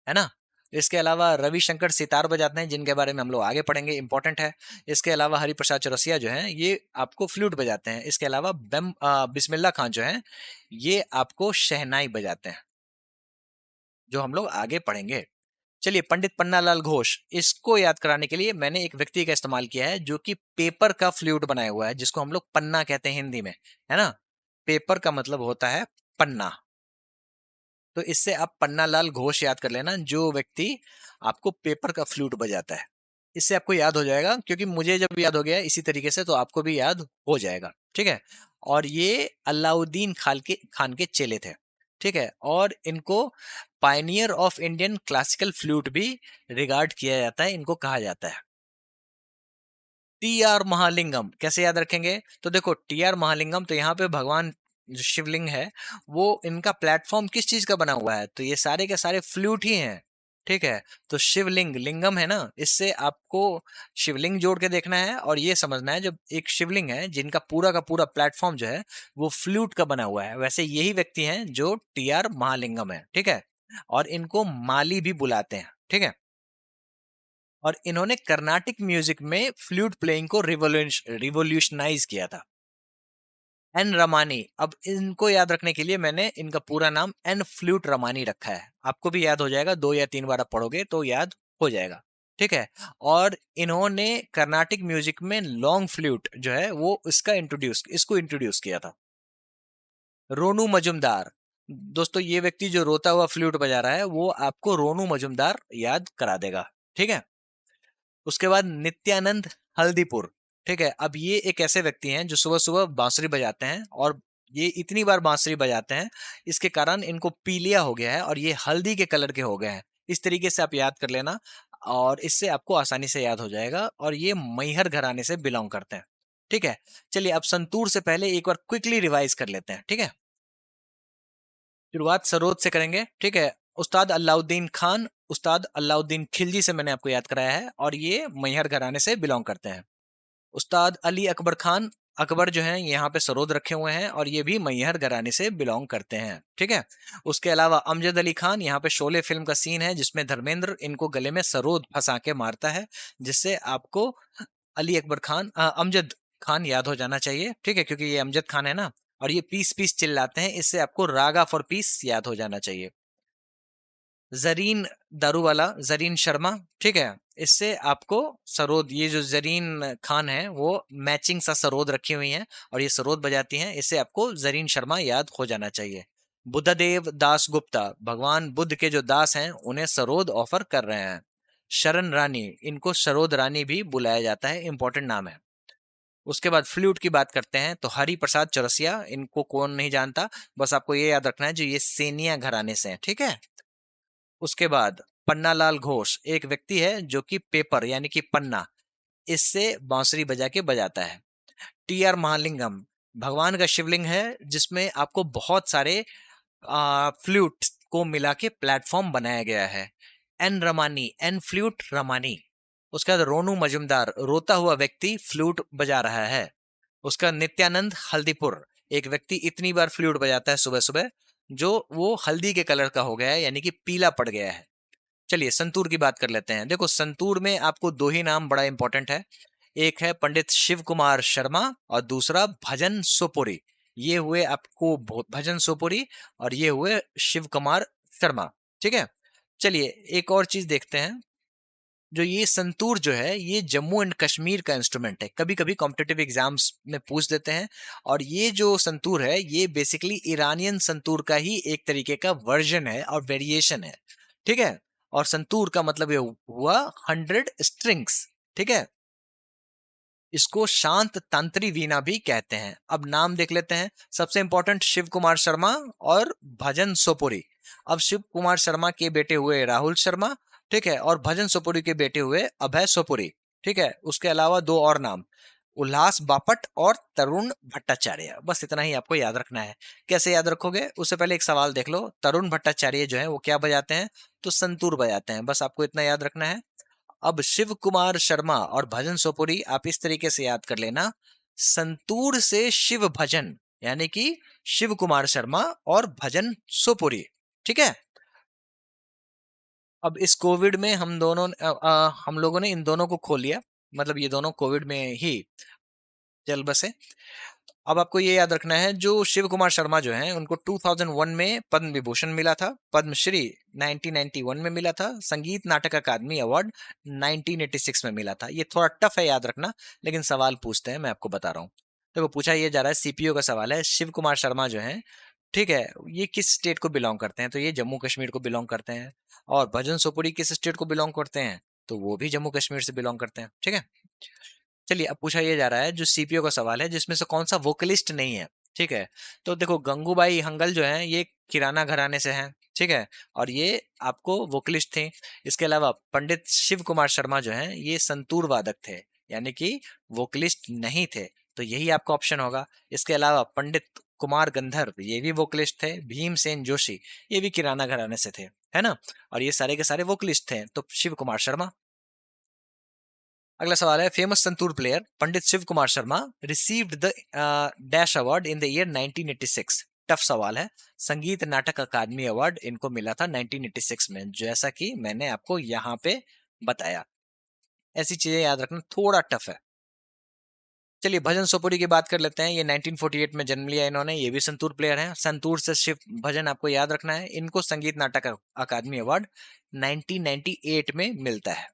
है ना। इसके अलावा रविशंकर सितार बजाते हैं, जिनके बारे में हम लोग आगे पढ़ेंगे, इंपॉर्टेंट है। इसके अलावा हरिप्रसाद चौरसिया जो है ये आपको फ्लूट बजाते हैं। इसके अलावा बिस्मिल्ला खान जो है ये आपको शहनाई बजाते हैं, जो हम लोग आगे पढ़ेंगे। चलिए, पंडित पन्नालाल घोष, इसको याद कराने के लिए मैंने एक व्यक्ति का इस्तेमाल किया है जो कि पेपर का फ्लूट बनाया हुआ है, जिसको हम लोग पन्ना कहते हैं हिंदी में, है ना। पेपर का मतलब होता है पन्ना। तो इससे आप पन्नालाल घोष याद कर लेना, जो व्यक्ति आपको पेपर का फ्लूट बजाता है। इससे आपको याद हो जाएगा, क्योंकि मुझे जब याद हो गया इसी तरीके से, तो आपको भी याद हो जाएगा। ठीक है। और ये अलाउद्दीन खान के चेले थे। ठीक है। और इनको Pioneer of Indian classical flute भी रिगार्ड किया जाता है, इनको कहा जाता है। टी आर महालिंगम कैसे याद रखेंगे? तो देखो, टी आर महालिंगम, तो यहाँ पे भगवान जो शिवलिंग है, वो इनका प्लेटफॉर्म किस चीज का बना हुआ है? तो ये सारे के सारे फ्लूट ही हैं। ठीक है। तो शिवलिंग, लिंगम है ना, इससे आपको शिवलिंग जोड़ के देखना है और ये समझना है, जब एक शिवलिंग है जिनका पूरा का पूरा प्लेटफॉर्म जो है वो फ्लूट का बना हुआ है, वैसे यही व्यक्ति हैं जो टी आर महालिंगम है। ठीक है। और इनको माली भी बुलाते हैं। ठीक है। और इन्होंने कर्नाटिक म्यूजिक में फ्लूट प्लेइंग को रिवोल्यूशनाइज किया था। एन रमानी, अब इनको याद रखने के लिए मैंने इनका पूरा नाम एन फ्लूट रमानी रखा है। आपको भी याद हो जाएगा, 2 या 3 बार आप पढ़ोगे तो याद हो जाएगा। ठीक है। और इन्होंने कर्नाटिक म्यूजिक में लॉन्ग फ्लूट जो है वो इसको इंट्रोड्यूस किया था। रोनू मजुमदार, दोस्तों ये व्यक्ति जो रोता हुआ फ्लूट बजा रहा है वो आपको रोनू मजुमदार याद करा देगा। ठीक है। उसके बाद नित्यानंद हल्दीपुर। ठीक है। अब ये एक ऐसे व्यक्ति हैं जो सुबह सुबह बांसुरी बजाते हैं, और ये इतनी बार बांसुरी बजाते हैं इसके कारण इनको पीलिया हो गया है और ये हल्दी के कलर के हो गए हैं। इस तरीके से आप याद कर लेना, और इससे आपको आसानी से याद हो जाएगा। और ये मैहर घराने से बिलोंग करते हैं। ठीक है। चलिए, अब संतूर से पहले एक बार क्विकली रिवाइज कर लेते हैं। ठीक है। शुरुआत सरोद से करेंगे। ठीक है। उस्ताद अलाउद्दीन खान, उस्ताद अलाउद्दीन खिलजी से मैंने आपको याद कराया है, और ये मैहर घराने से बिलोंग करते हैं। उस्ताद अली अकबर खान, अकबर जो है यहाँ पे सरोद रखे हुए हैं, और ये भी मैहर घराने से बिलोंग करते हैं। ठीक है। उसके अलावा अमजद अली खान, यहाँ पे शोले फिल्म का सीन है जिसमें धर्मेंद्र इनको गले में सरोद फंसा के मारता है, जिससे आपको अली अकबर खान अमजद खान याद हो जाना चाहिए। ठीक है, क्योंकि ये अमजद खान है ना। और ये पीस पीस चिल्लाते हैं, इससे आपको रागा फॉर पीस याद हो जाना चाहिए। जरीन दारू वाला, जरीन शर्मा। ठीक है। इससे आपको सरोद, ये जो जरीन खान है वो मैचिंग सा सरोद रखी हुई हैं और ये सरोद बजाती हैं, इससे आपको जरीन शर्मा याद हो जाना चाहिए। बुद्धदेव दास गुप्ता, भगवान बुद्ध के जो दास हैं उन्हें सरोद ऑफर कर रहे हैं। शरण रानी, इनको सरोद रानी भी बुलाया जाता है, इंपॉर्टेंट नाम है। उसके बाद फ्लूट की बात करते हैं तो हरि प्रसाद चौरसिया, इनको कौन नहीं जानता, बस आपको ये याद रखना है, जो ये सेनिया घराने से हैं। ठीक है। उसके बाद पन्नालाल घोष, एक व्यक्ति है जो कि पेपर यानी कि पन्ना, इससे बांसुरी बजा के बजाता है। टी आर महालिंगम, भगवान का शिवलिंग है जिसमें आपको बहुत सारे फ्लूट को मिला के प्लेटफॉर्म बनाया गया है। N Ramani, N flute Ramani. उसके बाद रोनू मजुमदार, रोता हुआ व्यक्ति फ्लूट बजा रहा है। उसका नित्यानंद हल्दीपुर, एक व्यक्ति इतनी बार फ्लूट बजाता है सुबह सुबह जो वो हल्दी के कलर का हो गया है, यानी कि पीला पड़ गया है। चलिए, संतूर की बात कर लेते हैं। देखो, संतूर में आपको दो ही नाम बड़ा इंपॉर्टेंट है। एक है पंडित शिव कुमार शर्मा और दूसरा भजन सोपुरी। ये हुए आपको भजन सोपुरी, और ये हुए शिव कुमार शर्मा। ठीक है। चलिए, एक और चीज देखते हैं। जो ये संतूर जो है ये जम्मू एंड कश्मीर का इंस्ट्रूमेंट है, कभी कभी कॉम्पिटिटिव एग्जाम्स में पूछ देते हैं। और ये जो संतूर है ये बेसिकली ईरानियन संतूर का ही एक तरीके का वर्जन है और वेरिएशन है। ठीक है। और संतूर का मतलब ये हुआ 100 स्ट्रिंग्स। ठीक है। इसको शांत तंत्री वीणा भी कहते हैं। अब नाम देख लेते हैं। सबसे इंपॉर्टेंट शिव कुमार शर्मा और भजन सोपुरी। अब शिव कुमार शर्मा के बेटे हुए राहुल शर्मा। ठीक है। और भजन सोपुरी के बेटे हुए अभय सोपुरी। ठीक है। उसके अलावा दो और नाम, उल्लास बापट और तरुण भट्टाचार्य। बस इतना ही आपको याद रखना है। कैसे याद रखोगे, उससे पहले एक सवाल देख लो। तरुण भट्टाचार्य जो है वो क्या बजाते हैं? तो संतूर बजाते हैं। बस आपको इतना याद रखना है। अब शिव कुमार शर्मा और भजन सोपुरी आप इस तरीके से याद कर लेना, संतूर से शिव भजन, यानी कि शिव कुमार शर्मा और भजन सोपुरी। ठीक है। अब इस कोविड में हम लोगों ने इन दोनों को खोल लिया, मतलब ये दोनों कोविड में ही चल बसे। अब आपको ये याद रखना है, जो शिव कुमार शर्मा जो हैं उनको 2001 में पद्म विभूषण मिला था, पद्मश्री 1991 में मिला था, संगीत नाटक अकादमी अवार्ड 1986 में मिला था। ये थोड़ा टफ है याद रखना, लेकिन सवाल पूछते हैं, मैं आपको बता रहा हूँ। देखो पूछा ये जा रहा है, सीपीओ का सवाल है, शिव कुमार शर्मा जो हैं, ठीक है, ये किस स्टेट को बिलोंग करते हैं? तो ये जम्मू कश्मीर को बिलोंग करते हैं। और भजन सोपुरी किस स्टेट को बिलोंग करते हैं? तो वो भी जम्मू कश्मीर से बिलोंग करते हैं, ठीक है। चलिए अब पूछा ये जा रहा है, जो सीपीओ का सवाल है, जिसमें से कौन सा वोकलिस्ट नहीं है, ठीक है। तो देखो गंगूबाई हंगल जो है ये किराना घराने से हैं, ठीक है, और ये आपको वोकलिस्ट थे। इसके अलावा पंडित शिव कुमार शर्मा जो हैं ये संतूर वादक थे, यानी कि वोकलिस्ट नहीं थे, तो यही आपका ऑप्शन होगा। इसके अलावा पंडित कुमार गंधर्व ये भी वोकलिस्ट थे, भीमसेन जोशी ये भी किराना घराने से थे, है ना, और ये सारे के सारे वोकलिस्ट थे, तो शिव कुमार शर्मा। अगला सवाल है, famous santoor player Pandit Shiv Kumar Sharma received the dash award in the year 1986। Tough सवाल है, संगीत नाटक अकादमी अवार्ड इनको मिला था 1986 में, जैसा कि मैंने आपको यहाँ पे बताया। ऐसी चीजें याद रखना थोड़ा टफ है। चलिए भजन सोपुरी की बात कर लेते हैं, ये 1948 में जन्म लिया इन्होंने, ये भी संतूर प्लेयर हैं। संतूर से शिव भजन आपको याद रखना है, इनको संगीत नाटक अकादमी अवार्ड 1998 में मिलता है।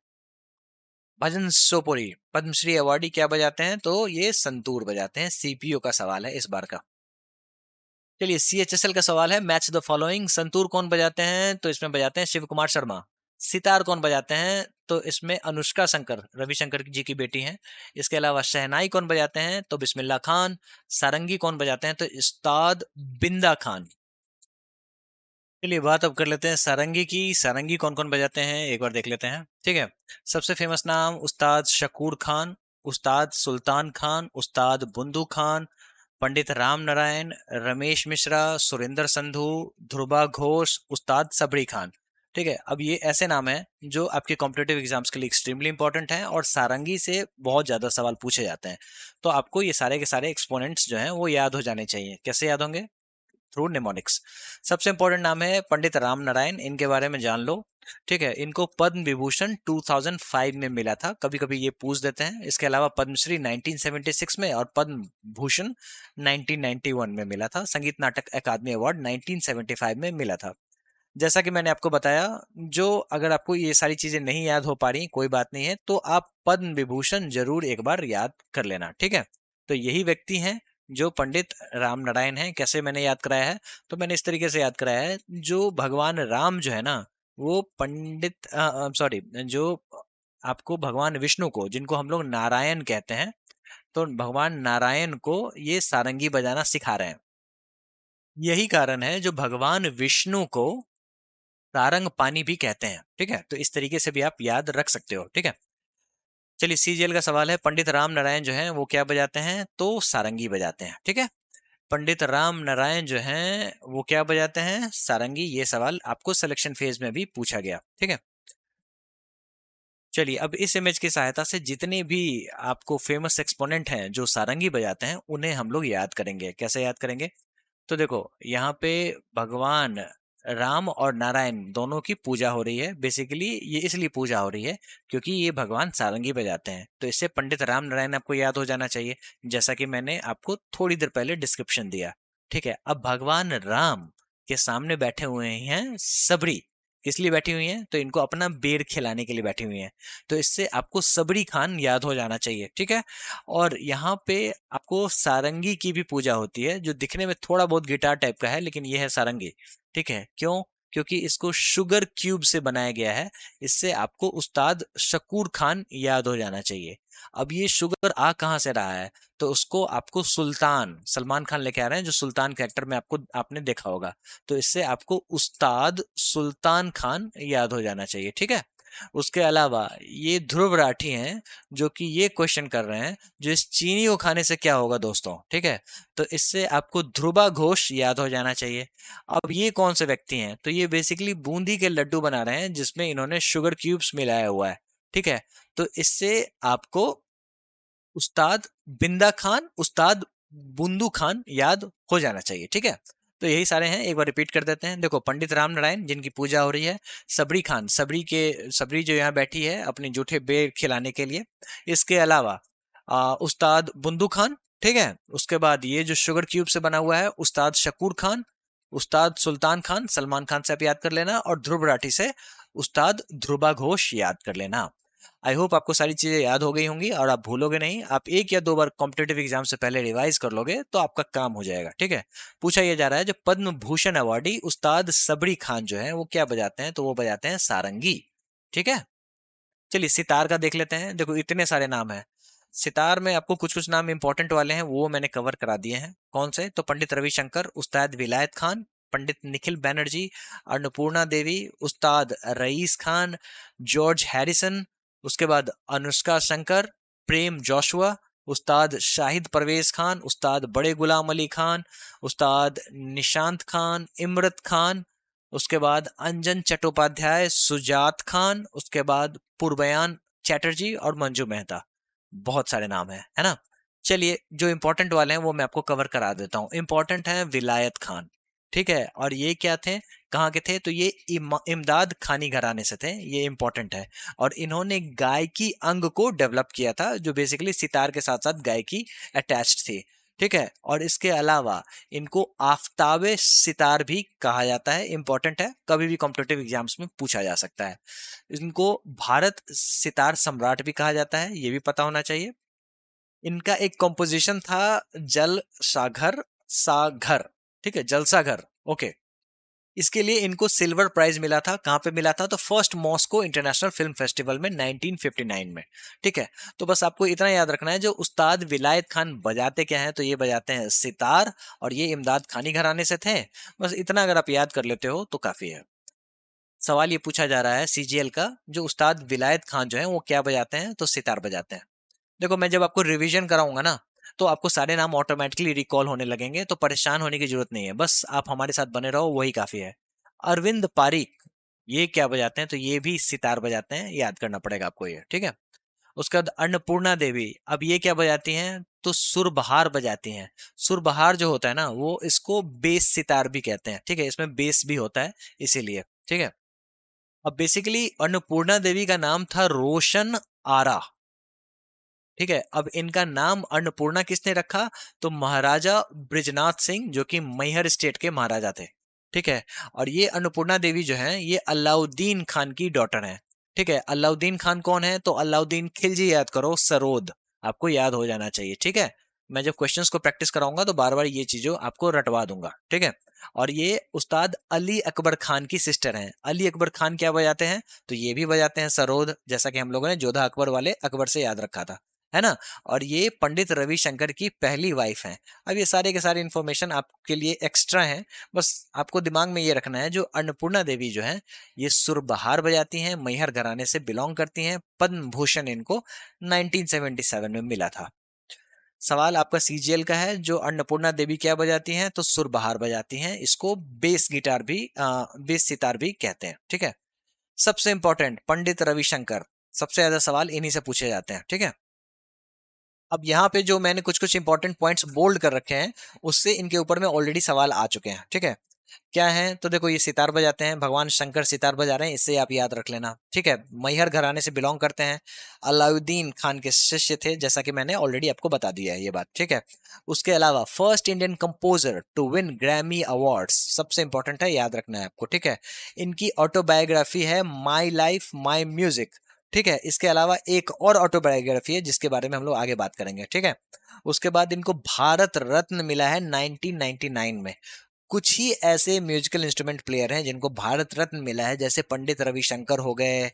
भजन सोपोरी पद्मश्री अवार्डी क्या बजाते हैं? तो ये संतूर बजाते हैं। सीपीओ का सवाल है इस बार का। चलिए सीएचएसएल का सवाल है, मैच द फॉलोइंग। संतूर कौन बजाते हैं? तो इसमें बजाते हैं शिव कुमार शर्मा। सितार कौन बजाते हैं? तो इसमें अनुष्का शंकर, रविशंकर जी की बेटी हैं। इसके अलावा शहनाई कौन बजाते हैं? तो बिस्मिल्लाह खान। सारंगी कौन बजाते हैं? तो उस्ताद बिंदा खान। चलिए बात अब कर लेते हैं सारंगी की। सारंगी कौन कौन बजाते हैं एक बार देख लेते हैं, ठीक है। सबसे फेमस नाम उस्ताद शकूर खान, उस्ताद सुल्तान खान, उस्ताद बुंदू खान, पंडित राम नारायण, रमेश मिश्रा, सुरेंद्र संधू, ध्रुवा घोष, उस्ताद सबरी खान। ठीक है, अब ये ऐसे नाम हैं जो आपके कॉम्पिटेटिव एग्जाम्स के लिए एक्सट्रीमली इंपॉर्टेंट हैं और सारंगी से बहुत ज्यादा सवाल पूछे जाते हैं। तो आपको ये सारे के सारे एक्सपोनेंट्स जो हैं वो याद हो जाने चाहिए। कैसे याद होंगे? Through mnemonics. सबसे इंपॉर्टेंट नाम है पंडित राम नारायण, इनके बारे में जान लो, ठीक है। इनको पद्म विभूषण 2005 में मिला था, कभी कभी ये पूछ देते हैं। इसके अलावा पद्मश्री 1976 में और पद्म भूषण 1991 में मिला था। संगीत नाटक अकादमी अवार्ड 1975 में मिला था। जैसा कि मैंने आपको बताया, जो अगर आपको ये सारी चीजें नहीं याद हो पा रही कोई बात नहीं है, तो आप पद्म विभूषण जरूर एक बार याद कर लेना, ठीक है। तो यही व्यक्ति हैं जो पंडित राम नारायण हैं। कैसे मैंने याद कराया है? तो मैंने इस तरीके से याद कराया है, जो भगवान राम जो है ना, वो पंडित सॉरी, जो आपको भगवान विष्णु को, जिनको हम लोग नारायण कहते हैं, तो भगवान नारायण को ये सारंगी बजाना सिखा रहे हैं। यही कारण है जो भगवान विष्णु को सारंग पानी भी कहते हैं, ठीक है। तो इस तरीके से भी आप याद रख सकते हो, ठीक है। चलिए सीजीएल का सवाल है, पंडित राम नारायण जो हैं वो क्या बजाते हैं? तो सारंगी बजाते हैं, ठीक है। पंडित राम नारायण जो हैं वो क्या बजाते हैं? सारंगी। ये सवाल आपको सिलेक्शन फेज में भी पूछा गया, ठीक है। चलिए अब इस इमेज की सहायता से जितने भी आपको फेमस एक्सपोनेंट हैं जो सारंगी बजाते हैं उन्हें हम लोग याद करेंगे। कैसे याद करेंगे? तो देखो यहाँ पे भगवान राम और नारायण दोनों की पूजा हो रही है। बेसिकली ये इसलिए पूजा हो रही है क्योंकि ये भगवान सारंगी बजाते हैं, तो इससे पंडित राम नारायण आपको याद हो जाना चाहिए, जैसा कि मैंने आपको थोड़ी देर पहले डिस्क्रिप्शन दिया, ठीक है। अब भगवान राम के सामने बैठे हुए हैं सबरी। किस लिए बैठी हुई हैं? तो इनको अपना बेर खिलाने के लिए बैठी हुई हैं, तो इससे आपको सबरी खान याद हो जाना चाहिए, ठीक है। और यहाँ पे आपको सारंगी की भी पूजा होती है, जो दिखने में थोड़ा बहुत गिटार टाइप का है, लेकिन ये है सारंगी, ठीक है। क्यों? क्योंकि इसको शुगर क्यूब से बनाया गया है। इससे आपको उस्ताद शकूर खान याद हो जाना चाहिए। अब ये शुगर आ कहाँ से रहा है? तो उसको आपको सुल्तान सलमान खान लेके आ रहे हैं, जो सुल्तान कैरेक्टर में आपको आपने देखा होगा, तो इससे आपको उस्ताद सुल्तान खान याद हो जाना चाहिए, ठीक है। उसके अलावा ये ध्रुव राठी हैं, जो कि ये क्वेश्चन कर रहे हैं, जो इस चीनी को खाने से क्या होगा दोस्तों, ठीक है। तो इससे आपको ध्रुवा घोष याद हो जाना चाहिए। अब ये कौन से व्यक्ति हैं? तो ये बेसिकली बूंदी के लड्डू बना रहे हैं जिसमें इन्होंने शुगर क्यूब्स मिलाया हुआ है, ठीक है। तो इससे आपको उस्ताद बिंदा खान, उस्ताद बुंदू खान याद हो जाना चाहिए, ठीक है। तो यही सारे हैं, एक बार रिपीट कर देते हैं। देखो पंडित राम नारायण जिनकी पूजा हो रही है, सबरी खान, सबरी जो यहाँ बैठी है अपने जूठे बेर खिलाने के लिए। इसके अलावा उस्ताद बुंदू खान, ठीक है। उसके बाद ये जो शुगर क्यूब से बना हुआ है, उस्ताद शकूर खान, उस्ताद सुल्तान खान, सलमान खान से आप याद कर लेना, और ध्रुव राठी से उस्ताद ध्रुवा घोष याद कर लेना। आई होप आपको सारी चीजें याद हो गई होंगी और आप भूलोगे नहीं। आप एक या दो बार कॉम्पिटेटिव एग्जाम से पहले रिवाइज कर लोगे तो आपका काम हो जाएगा। ठीक है। पूछा यह जा रहा है, जो पद्म भूषण अवार्डी उस्ताद सबरी खान जो है वो क्या बजाते हैं, तो वो बजाते हैं सारंगी। ठीक है। चलिए सितार का देख लेते हैं। देखो इतने सारे नाम हैं सितार में, आपको कुछ कुछ नाम इंपॉर्टेंट वाले हैं वो मैंने कवर करा दिए हैं। कौन से, तो पंडित रविशंकर, उस्ताद विलायत खान, पंडित निखिल बैनर्जी, अन्नपूर्णा देवी, उस्ताद रईस खान, जॉर्ज हैरिसन, उसके बाद अनुष्का शंकर, प्रेम जोशुआ, उस्ताद शाहिद परवेज खान, उस्ताद बड़े गुलाम अली खान, उस्ताद निशांत खान, इमरत खान, उसके बाद अंजन चट्टोपाध्याय, सुजात खान, उसके बाद पूर्वयान चैटर्जी और मंजू मेहता। बहुत सारे नाम है ना। चलिए जो इंपॉर्टेंट वाले हैं वो मैं आपको कवर करा देता हूँ। इंपॉर्टेंट है विलायत खान। ठीक है। और ये क्या थे, कहाँ के थे, तो ये इमदाद खानी घराने से थे। ये इंपॉर्टेंट है। और इन्होंने गायकी अंग को डेवलप किया था, जो बेसिकली सितार के साथ साथ गायकी अटैच्ड थी। ठीक है। और इसके अलावा इनको आफताबे सितार भी कहा जाता है। इंपॉर्टेंट है, कभी भी कॉम्पिटेटिव एग्जाम्स में पूछा जा सकता है। इनको भारत सितार सम्राट भी कहा जाता है, ये भी पता होना चाहिए। इनका एक कंपोजिशन था जल सागर सागर। ठीक है, जलसाघर। ओके। इसके लिए इनको सिल्वर प्राइज मिला था। कहां पे मिला था, तो first Moscow international film festival में 1959 में। ठीक है। तो बस आपको इतना याद रखना है, जो उस्ताद विलायत खान बजाते क्या है, तो ये बजाते हैं सितार, और ये इमदाद खानी घराने से थे। बस इतना अगर आप याद कर लेते हो तो काफी है। सवाल ये पूछा जा रहा है सीजीएल का, जो उस्ताद विलायत खान जो है वो क्या बजाते हैं, तो सितार बजाते हैं। देखो मैं जब आपको रिवीजन कराऊंगा ना, तो आपको सारे नाम ऑटोमेटिकली रिकॉल होने लगेंगे, तो परेशान होने की जरूरत नहीं है। बस आप हमारे साथ बने रहो, वही काफी है। अरविंद पारिक, ये क्या बजाते हैं, तो ये भी सितार बजाते हैं, याद करना पड़ेगा आपको ये। ठीक है। उसके बाद अन्नपूर्णा देवी, अब ये क्या बजाती हैं, तो सुरबहार बजाती हैं। सुरबहार जो होता है ना, वो इसको बेस सितार भी कहते हैं। ठीक है, इसमें बेस भी होता है इसीलिए। ठीक है। अब बेसिकली अन्नपूर्णा देवी का नाम था रोशन आरा। ठीक है। अब इनका नाम अन्नपूर्णा किसने रखा, तो महाराजा ब्रिजनाथ सिंह, जो कि मैहर स्टेट के महाराजा थे। ठीक है। और ये अन्नपूर्णा देवी जो है ये अलाउद्दीन खान की डॉटर है। ठीक है। अलाउद्दीन खान कौन है, तो अलाउद्दीन खिलजी याद करो, सरोद, आपको याद हो जाना चाहिए। ठीक है। मैं जब क्वेश्चंस को प्रैक्टिस कराऊंगा तो बार बार ये चीजों आपको रटवा दूंगा। ठीक है। और ये उस्ताद अली अकबर खान की सिस्टर हैं। अली अकबर खान क्या बजाते हैं, तो ये भी बजाते हैं सरोद, जैसा कि हम लोगों ने जोधा अकबर वाले अकबर से याद रखा था, है ना। और ये पंडित रविशंकर की पहली वाइफ हैं। अब ये सारे के सारे इंफॉर्मेशन आपके लिए एक्स्ट्रा हैं। बस आपको दिमाग में ये रखना है, जो अन्नपूर्णा देवी जो है ये सुरबहार बजाती हैं, मैहर घराने से बिलोंग करती हैं। पद्म भूषण इनको 1977 में मिला था। सवाल आपका सीजीएल का है, जो अन्नपूर्णा देवी क्या बजाती हैं, तो सुरबहार बजाती हैं। इसको बेस गिटार भी बेस सितार भी कहते हैं। ठीक है। सबसे इंपॉर्टेंट पंडित रविशंकर, सबसे ज्यादा सवाल इन्हीं से पूछे जाते हैं। ठीक है। अब यहाँ पे जो मैंने कुछ कुछ इंपॉर्टेंट पॉइंट्स बोल्ड कर रखे हैं, उससे इनके ऊपर में ऑलरेडी सवाल आ चुके हैं। ठीक है। क्या है, तो देखो ये सितार बजाते हैं, भगवान शंकर सितार बजा रहे हैं, इससे आप याद रख लेना। ठीक है। मैहर घराने से बिलोंग करते हैं, अलाउद्दीन खान के शिष्य थे, जैसा कि मैंने ऑलरेडी आपको बता दिया है ये बात। ठीक है। उसके अलावा first Indian composer to win Grammy awards, सबसे इंपॉर्टेंट है, याद रखना है आपको। ठीक है। इनकी ऑटोबायोग्राफी है माई लाइफ माई म्यूजिक। ठीक है। इसके अलावा एक और ऑटोबायोग्राफी है जिसके बारे में हम लोग आगे बात करेंगे। ठीक है। उसके बाद इनको भारत रत्न मिला है 1999 में। कुछ ही ऐसे म्यूजिकल इंस्ट्रूमेंट प्लेयर हैं जिनको भारत रत्न मिला है, जैसे पंडित रविशंकर हो गए,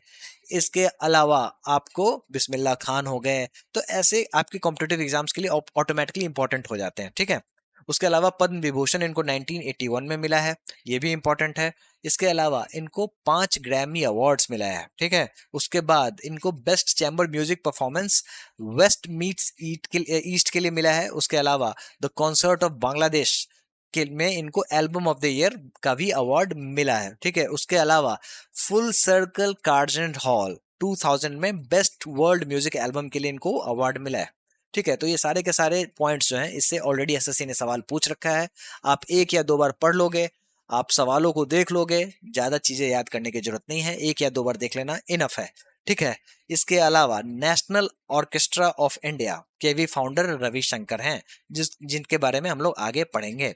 इसके अलावा आपको बिस्मिल्लाह खान हो गए। तो ऐसे आपके कॉम्पिटेटिव एग्जाम्स के लिए ऑटोमेटिकली इंपॉर्टेंट हो जाते हैं। ठीक है। उसके अलावा पद्म विभूषण इनको 1981 में मिला है, ये भी इंपॉर्टेंट है। इसके अलावा इनको 5 ग्रैमी अवार्ड्स मिला है। ठीक है। उसके बाद इनको best chamber music performance West Meets East के लिए मिला है। उसके अलावा द कॉन्सर्ट ऑफ बांग्लादेश के में इनको एल्बम ऑफ द ईयर का भी अवार्ड मिला है। ठीक है। उसके अलावा फुल सर्कल कार्जन हॉल 2000 में बेस्ट वर्ल्ड म्यूजिक एल्बम के लिए इनको अवार्ड मिला है। ठीक है। तो ये सारे के सारे पॉइंट्स जो हैं, इससे ऑलरेडी एसएससी ने सवाल पूछ रखा है। आप एक या दो बार पढ़ लोगे, आप सवालों को देख लोगे, ज्यादा चीजें याद करने की जरूरत नहीं है, एक या दो बार देख लेना इनफ है। ठीक है। इसके अलावा नेशनल ऑर्केस्ट्रा ऑफ इंडिया के भी फाउंडर रविशंकर हैं, जिनके बारे में हम लोग आगे पढ़ेंगे।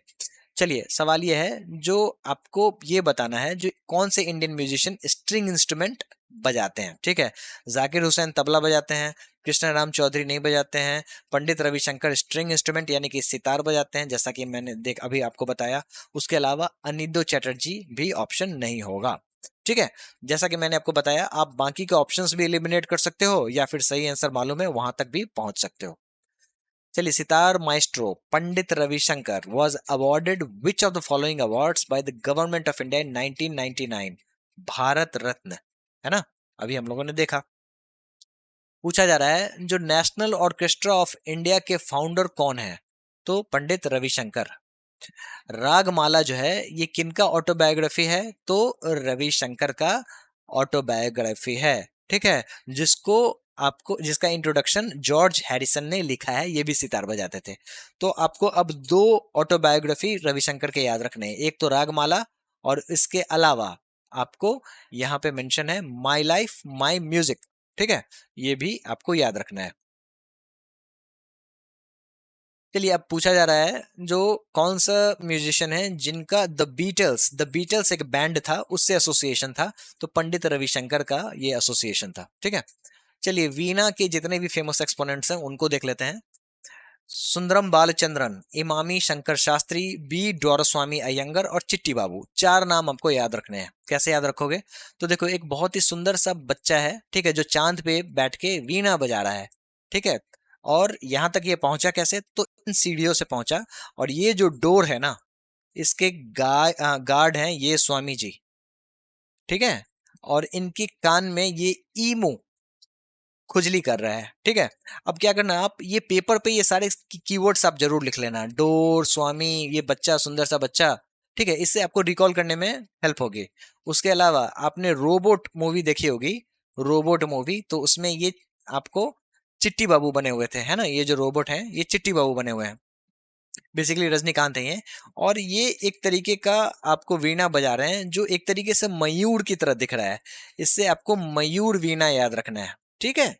चलिए, सवाल ये है जो आपको ये बताना है, जो कौन से इंडियन म्यूजिशियन स्ट्रिंग इंस्ट्रूमेंट बजाते हैं। ठीक है, जाकिर हुसैन तबला बजाते हैं, कृष्ण राम चौधरी नहीं बजाते हैं, पंडित रविशंकर स्ट्रिंग इंस्ट्रूमेंट यानी कि सितार बजाते हैं, जैसा कि मैंने अभी आपको बताया। उसके अलावा अनिरुद्ध चटर्जी भी ऑप्शन नहीं होगा। ठीक है, जैसा कि मैंने आपको बताया, आप बाकी के ऑप्शंस भी एलिमिनेट कर सकते हो या फिर सही आंसर मालूम है वहां तक भी पहुंच सकते हो। चलिए, sitar maestro Pandit Ravishankar was awarded which of the following awards by the government of India in 1999? Bharat Ratna, है ना। अभी हम लोगों ने देखा। पूछा जा रहा है जो नेशनल ऑर्केस्ट्रा ऑफ इंडिया के फाउंडर कौन है, तो पंडित रविशंकर। रागमाला जो है ये किनका ऑटोबायोग्राफी है, तो रविशंकर का ऑटोबायोग्राफी है। ठीक है, जिसका इंट्रोडक्शन जॉर्ज हैरिसन ने लिखा है, ये भी सितार बजाते थे। तो आपको अब दो ऑटोबायोग्राफी रविशंकर के याद रखने हैं, एक तो रागमाला और इसके अलावा आपको यहाँ पे मेंशन है माई लाइफ माई म्यूजिक। ठीक है, ये भी आपको याद रखना है। चलिए, अब पूछा जा रहा है जो कौन सा म्यूजिशियन है जिनका द बीटल्स एक बैंड था, उससे एसोसिएशन था, तो पंडित रविशंकर का ये एसोसिएशन था। ठीक है, चलिए वीणा के जितने भी फेमस एक्सपोनेंट्स हैं उनको देख लेते हैं। सुंदरम बालचंद्रन, इमामी शंकर शास्त्री, बी डोरास्वामी अयंगर और चिट्टी बाबू, चार नाम आपको याद रखने हैं। कैसे याद रखोगे, तो देखो एक बहुत ही सुंदर सा बच्चा है, ठीक है, जो चांद पे बैठ के वीणा बजा रहा है। ठीक है, और यहां तक ये पहुंचा कैसे, तो इन सीढ़ियों से पहुंचा। और ये जो डोर है ना, इसके गार्ड हैं ये स्वामी जी। ठीक है, और इनके कान में ये ईमो खुजली कर रहा है। ठीक है, अब क्या करना, आप ये पेपर पे ये सारे कीवर्ड्स आप जरूर लिख लेना, डोर, स्वामी, ये बच्चा, सुंदर सा बच्चा। ठीक है, इससे आपको रिकॉल करने में हेल्प होगी। उसके अलावा आपने रोबोट मूवी देखी होगी, रोबोट मूवी, तो उसमें ये आपको चिट्टी बाबू बने हुए थे, है ना। ये जो रोबोट हैं ये चिट्टी बाबू बने हुए हैं, बेसिकली रजनीकांत है ये। और ये एक तरीके का आपको वीणा बजा रहे हैं जो एक तरीके से मयूर की तरह दिख रहा है, इससे आपको मयूर वीणा याद रखना है। ठीक है,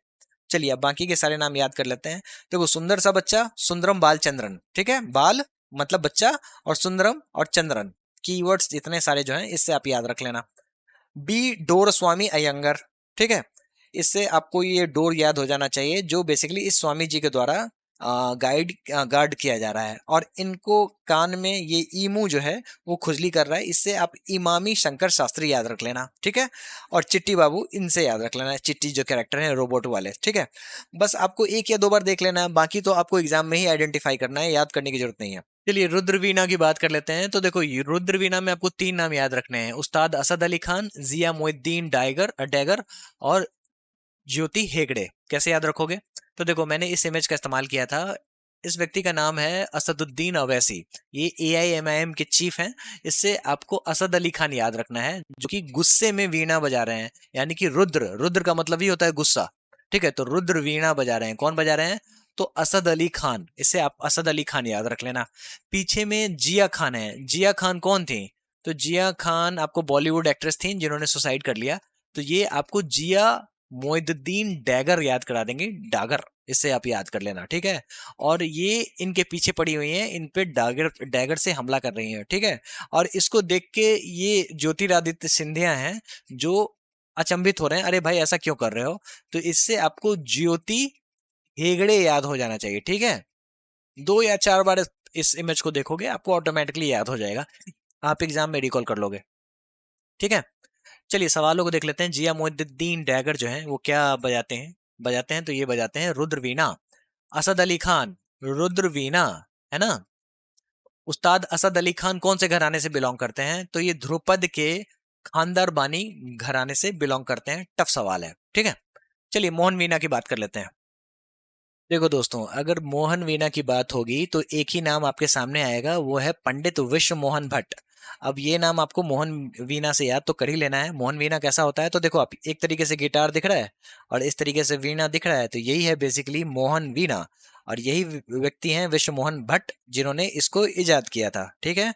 चलिए अब बाकी के सारे नाम याद कर लेते हैं। देखो, सुंदर सा बच्चा सुंदरम बालचंद्रन। ठीक है, बाल मतलब बच्चा, और सुंदरम और चंद्रन, कीवर्ड्स इतने सारे जो हैं इससे आप याद रख लेना। बी डोर स्वामी अयंगर। ठीक है, इससे आपको ये डोर याद हो जाना चाहिए, जो बेसिकली इस स्वामी जी के द्वारा गार्ड किया जा रहा है। और इनको कान में ये ईमू जो है वो खुजली कर रहा है, इससे आप इमामी शंकर शास्त्री याद रख लेना। ठीक है, और चिट्टी बाबू इनसे याद रख लेना, चिट्टी जो कैरेक्टर है रोबोट वाले। ठीक है, बस आपको एक या दो बार देख लेना है, बाकी तो आपको एग्जाम में ही आइडेंटिफाई करना है, याद करने की जरूरत नहीं है। चलिए, रुद्रवीणा की बात कर लेते हैं। तो देखो, ये रुद्रवीणा में आपको तीन नाम याद रखने हैं, उस्ताद असद अली खान, जिया मोइनुद्दीन डैगर और ज्योति हेगड़े। कैसे याद रखोगे, तो देखो मैंने इस इमेज का इस्तेमाल किया था। इस व्यक्ति का नाम है असदुद्दीन अवैसी, ये AIMIM के चीफ हैं। इससे आपको असद अली खान याद रखना है, जो कि गुस्से में वीणा बजा रहे हैं, यानी कि रुद्र, रुद्र का मतलब ही होता है गुस्सा। ठीक है, तो रुद्र वीणा बजा रहे हैं, कौन बजा रहे हैं, तो असद अली खान। इससे आप असद अली खान याद रख लेना। पीछे में जिया खान है, जिया खान कौन थी, तो जिया खान आपको बॉलीवुड एक्ट्रेस थी जिन्होंने सुसाइड कर लिया। तो ये आपको जिया मोइनुद्दीन डैगर याद करा देंगे, डागर, इससे आप याद कर लेना। ठीक है, और ये इनके पीछे पड़ी हुई हैं, इन पे डागर डैगर से हमला कर रही हैं। ठीक है, और इसको देख के ये ज्योतिरादित्य सिंधिया हैं जो अचंभित हो रहे हैं, अरे भाई ऐसा क्यों कर रहे हो। तो इससे आपको ज्योति हेगड़े याद हो जाना चाहिए। ठीक है, दो या चार बार इस इमेज को देखोगे आपको ऑटोमेटिकली याद हो जाएगा, आप एग्जाम में रिकॉल कर लोगे। ठीक है, चलिए सवालों को देख लेते हैं। जिया मोइनुद्दीन डैगर जो है वो क्या बजाते हैं तो ये बजाते हैं रुद्र वीणा। असद अली खान रुद्र वीणा, है ना। उस्ताद असद अली खान कौन से घराने से बिलोंग करते हैं, तो ये ध्रुपद के खानदार बानी घराने से बिलोंग करते हैं। टफ सवाल है। ठीक है, चलिए मोहन वीणा की बात कर लेते हैं। देखो दोस्तों, अगर मोहन वीणा की बात होगी तो एक ही नाम आपके सामने आएगा, वो है पंडित विश्व मोहन भट्ट। अब ये नाम आपको मोहन वीणा से याद तो कर ही लेना है। मोहन वीणा कैसा होता है, तो देखो आप एक तरीके से गिटार दिख रहा है और इस तरीके से वीणा दिख रहा है, तो यही है बेसिकली मोहन वीणा। और यही व्यक्ति हैं विश्व मोहन भट्ट, जिन्होंने इसको इजाद किया था। ठीक है,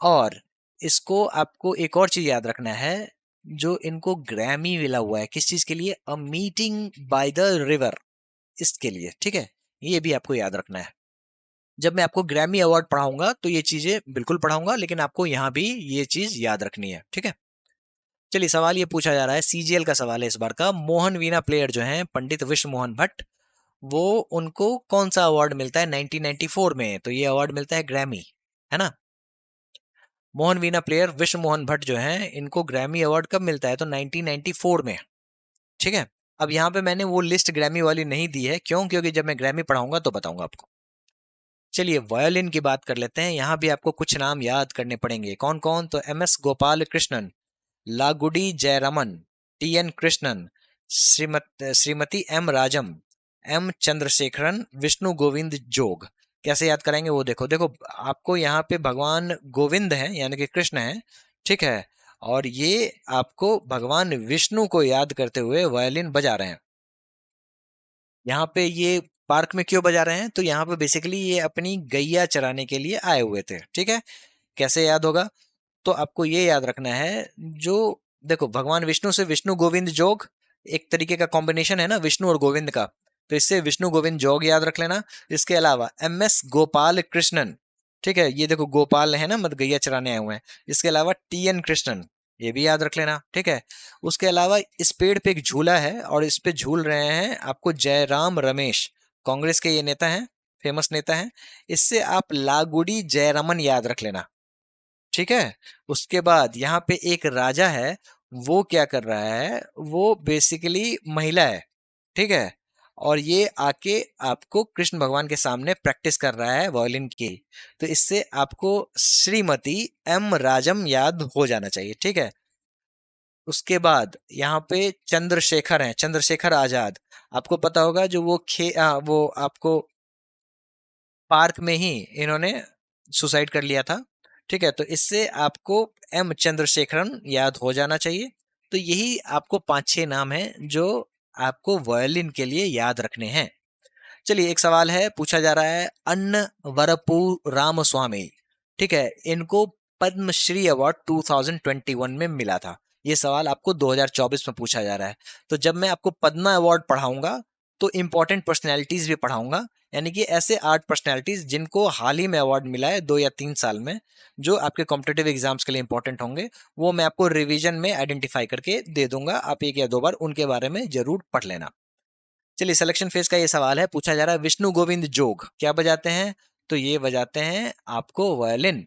और इसको आपको एक और चीज याद रखना है, जो इनको ग्रैमी मिला हुआ है किस चीज के लिए, a meeting by the river, इसके लिए, ठीक है। ये भी आपको याद रखना है। जब मैं आपको ग्रैमी अवार्ड पढ़ाऊंगा तो ये चीजें बिल्कुल पढ़ाऊंगा, लेकिन आपको यहाँ भी ये चीज याद रखनी है, ठीक है। चलिए सवाल ये पूछा जा रहा है, सीजीएल का सवाल है इस बार का, मोहन वीणा प्लेयर जो हैं पंडित विश्व मोहन भट्ट, वो उनको कौन सा अवार्ड मिलता है 1994 में, तो ये अवार्ड मिलता है ग्रैमी, है ना। मोहन वीणा प्लेयर विश्व मोहन भट्ट जो हैं इनको ग्रैमी अवार्ड कब मिलता है, तो 1994 में, ठीक है। अब यहाँ पे मैंने वो लिस्ट ग्रैमी वाली नहीं दी है, क्यों, क्योंकि जब मैं ग्रैमी पढ़ाऊंगा तो बताऊंगा आपको। चलिए वायोलिन की बात कर लेते हैं, यहाँ भी आपको कुछ नाम याद करने पड़ेंगे, कौन कौन, तो M S Gopal Krishnan, Lalgudi Jayaraman, T N Krishnan, Shrimati M Rajam, M Chandrasekaran, Vishnu Govind Jog. कैसे याद कराएंगे वो देखो, देखो आपको यहाँ पे भगवान गोविंद हैं यानी कि कृष्ण हैं, ठीक है, और ये आपको भगवान विष्णु को याद करते हुए वायलिन बजा रहे हैं। यहाँ पे ये पार्क में क्यों बजा रहे हैं, तो यहाँ पे बेसिकली ये अपनी गैया चराने के लिए आए हुए थे, ठीक है। कैसे याद होगा, तो आपको ये याद रखना है, जो देखो भगवान विष्णु से विष्णु गोविंद जोग एक तरीके का कॉम्बिनेशन है ना विष्णु और गोविंद का, तो इससे विष्णु गोविंद जोग याद रख लेना। इसके अलावा एम एस गोपाल कृष्णन, ठीक है, ये देखो गोपाल है ना, मत गैया चराने आए हुए हैं। इसके अलावा टी एन कृष्णन, ये भी याद रख लेना, ठीक है। उसके अलावा इस पेड़ पे एक झूला है और इस पे झूल रहे हैं आपको जयराम रमेश, कांग्रेस के ये नेता हैं, फेमस नेता हैं। इससे आप लागुड़ी जयरमन याद रख लेना, ठीक है। उसके बाद यहाँ पे एक राजा है, वो क्या कर रहा है, वो बेसिकली महिला है, ठीक है, और ये आके आपको कृष्ण भगवान के सामने प्रैक्टिस कर रहा है वायलिन की, तो इससे आपको श्रीमती एम राजम याद हो जाना चाहिए, ठीक है। उसके बाद यहाँ पे चंद्रशेखर हैं, चंद्रशेखर आजाद, आपको पता होगा जो वो आपको पार्क में ही इन्होंने सुसाइड कर लिया था, ठीक है, तो इससे आपको एम चंद्रशेखरन याद हो जाना चाहिए। तो यही आपको 5-6 नाम हैं जो आपको वायलिन के लिए याद रखने हैं। चलिए एक सवाल है पूछा जा रहा है, अन्न वरपू रामस्वामी, ठीक है, इनको पद्मश्री अवार्ड 2021 में मिला था। ये सवाल आपको 2024 में पूछा जा रहा है। तो जब मैं आपको पद्मा अवार्ड पढ़ाऊंगा तो इंपॉर्टेंट पर्सनैलिटीज भी पढ़ाऊंगा, यानी कि ऐसे 8 पर्सनैलिटीज जिनको हाल ही में अवार्ड मिला है 2 या 3 साल में, जो आपके कॉम्पिटेटिव एग्जाम्स के लिए इंपॉर्टेंट होंगे, वो मैं आपको रिवीजन में आइडेंटिफाई करके दे दूंगा, आप 1 या 2 बार उनके बारे में जरूर पढ़ लेना। चलिए सिलेक्शन फेज का ये सवाल है, पूछा जा रहा है विष्णु गोविंद जोग क्या बजाते हैं, तो ये बजाते हैं आपको वायलिन,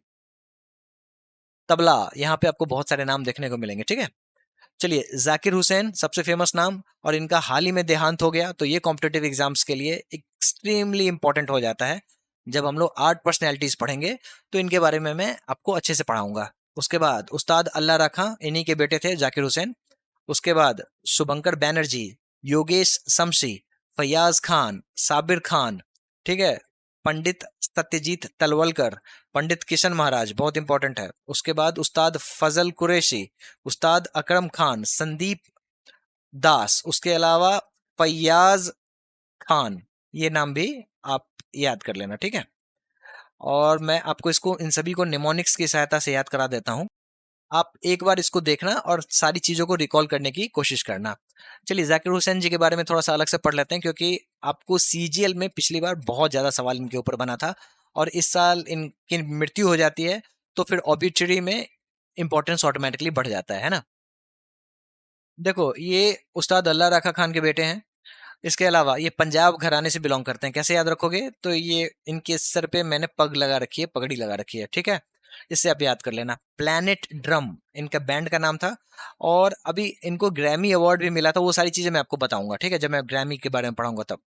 तबला, यहाँ पे आपको बहुत सारे नाम देखने को मिलेंगे, ठीक है। चलिए जाकिर हुसैन सबसे फेमस नाम, और इनका हाल ही में देहांत हो गया, तो ये कॉम्पिटेटिव एग्जाम्स के लिए एक्सट्रीमली इंपॉर्टेंट हो जाता है। जब हम लोग 8 पर्सनैलिटीज पढ़ेंगे तो इनके बारे में मैं आपको अच्छे से पढ़ाऊंगा। उसके बाद उस्ताद अल्लाह रखा, इन्हीं के बेटे थे जाकिर हुसैन। उसके बाद शुभंकर बैनर्जी, योगेश शमशी, फैयाज खान, साबिर खान, ठीक है, पंडित सत्यजीत तलवलकर, पंडित किशन महाराज बहुत इंपॉर्टेंट है। उसके बाद उस्ताद फजल कुरैशी, उस्ताद अकरम खान, संदीप दास, उसके अलावा फैयाज खान, ये नाम भी आप याद कर लेना, ठीक है। और मैं आपको इसको इन सभी को निमोनिक्स की सहायता से याद करा देता हूँ, आप एक बार इसको देखना और सारी चीजों को रिकॉल करने की कोशिश करना। चलिए जाकिर हुसैन जी के बारे में थोड़ा सा अलग से पढ़ लेते हैं, क्योंकि आपको सीजीएल में पिछली बार बहुत ज्यादा सवाल इनके ऊपर बना था, और इस साल इनकी मृत्यु हो जाती है तो फिर ऑबिचुरी में इंपॉर्टेंस ऑटोमेटिकली बढ़ जाता है ना। देखो ये उस्ताद अल्लाह रखा खान के बेटे हैं। इसके अलावा ये पंजाब घराने से बिलोंग करते हैं, कैसे याद रखोगे, तो ये इनके सर पे मैंने पग लगा रखी है, पगड़ी लगा रखी है, ठीक है, इससे आप याद कर लेना। प्लैनेट ड्रम इनका बैंड का नाम था, और अभी इनको ग्रैमी अवार्ड भी मिला था, वो सारी चीजें मैं आपको बताऊंगा, ठीक है, जब मैं ग्रैमी के बारे में पढ़ाऊंगा तब।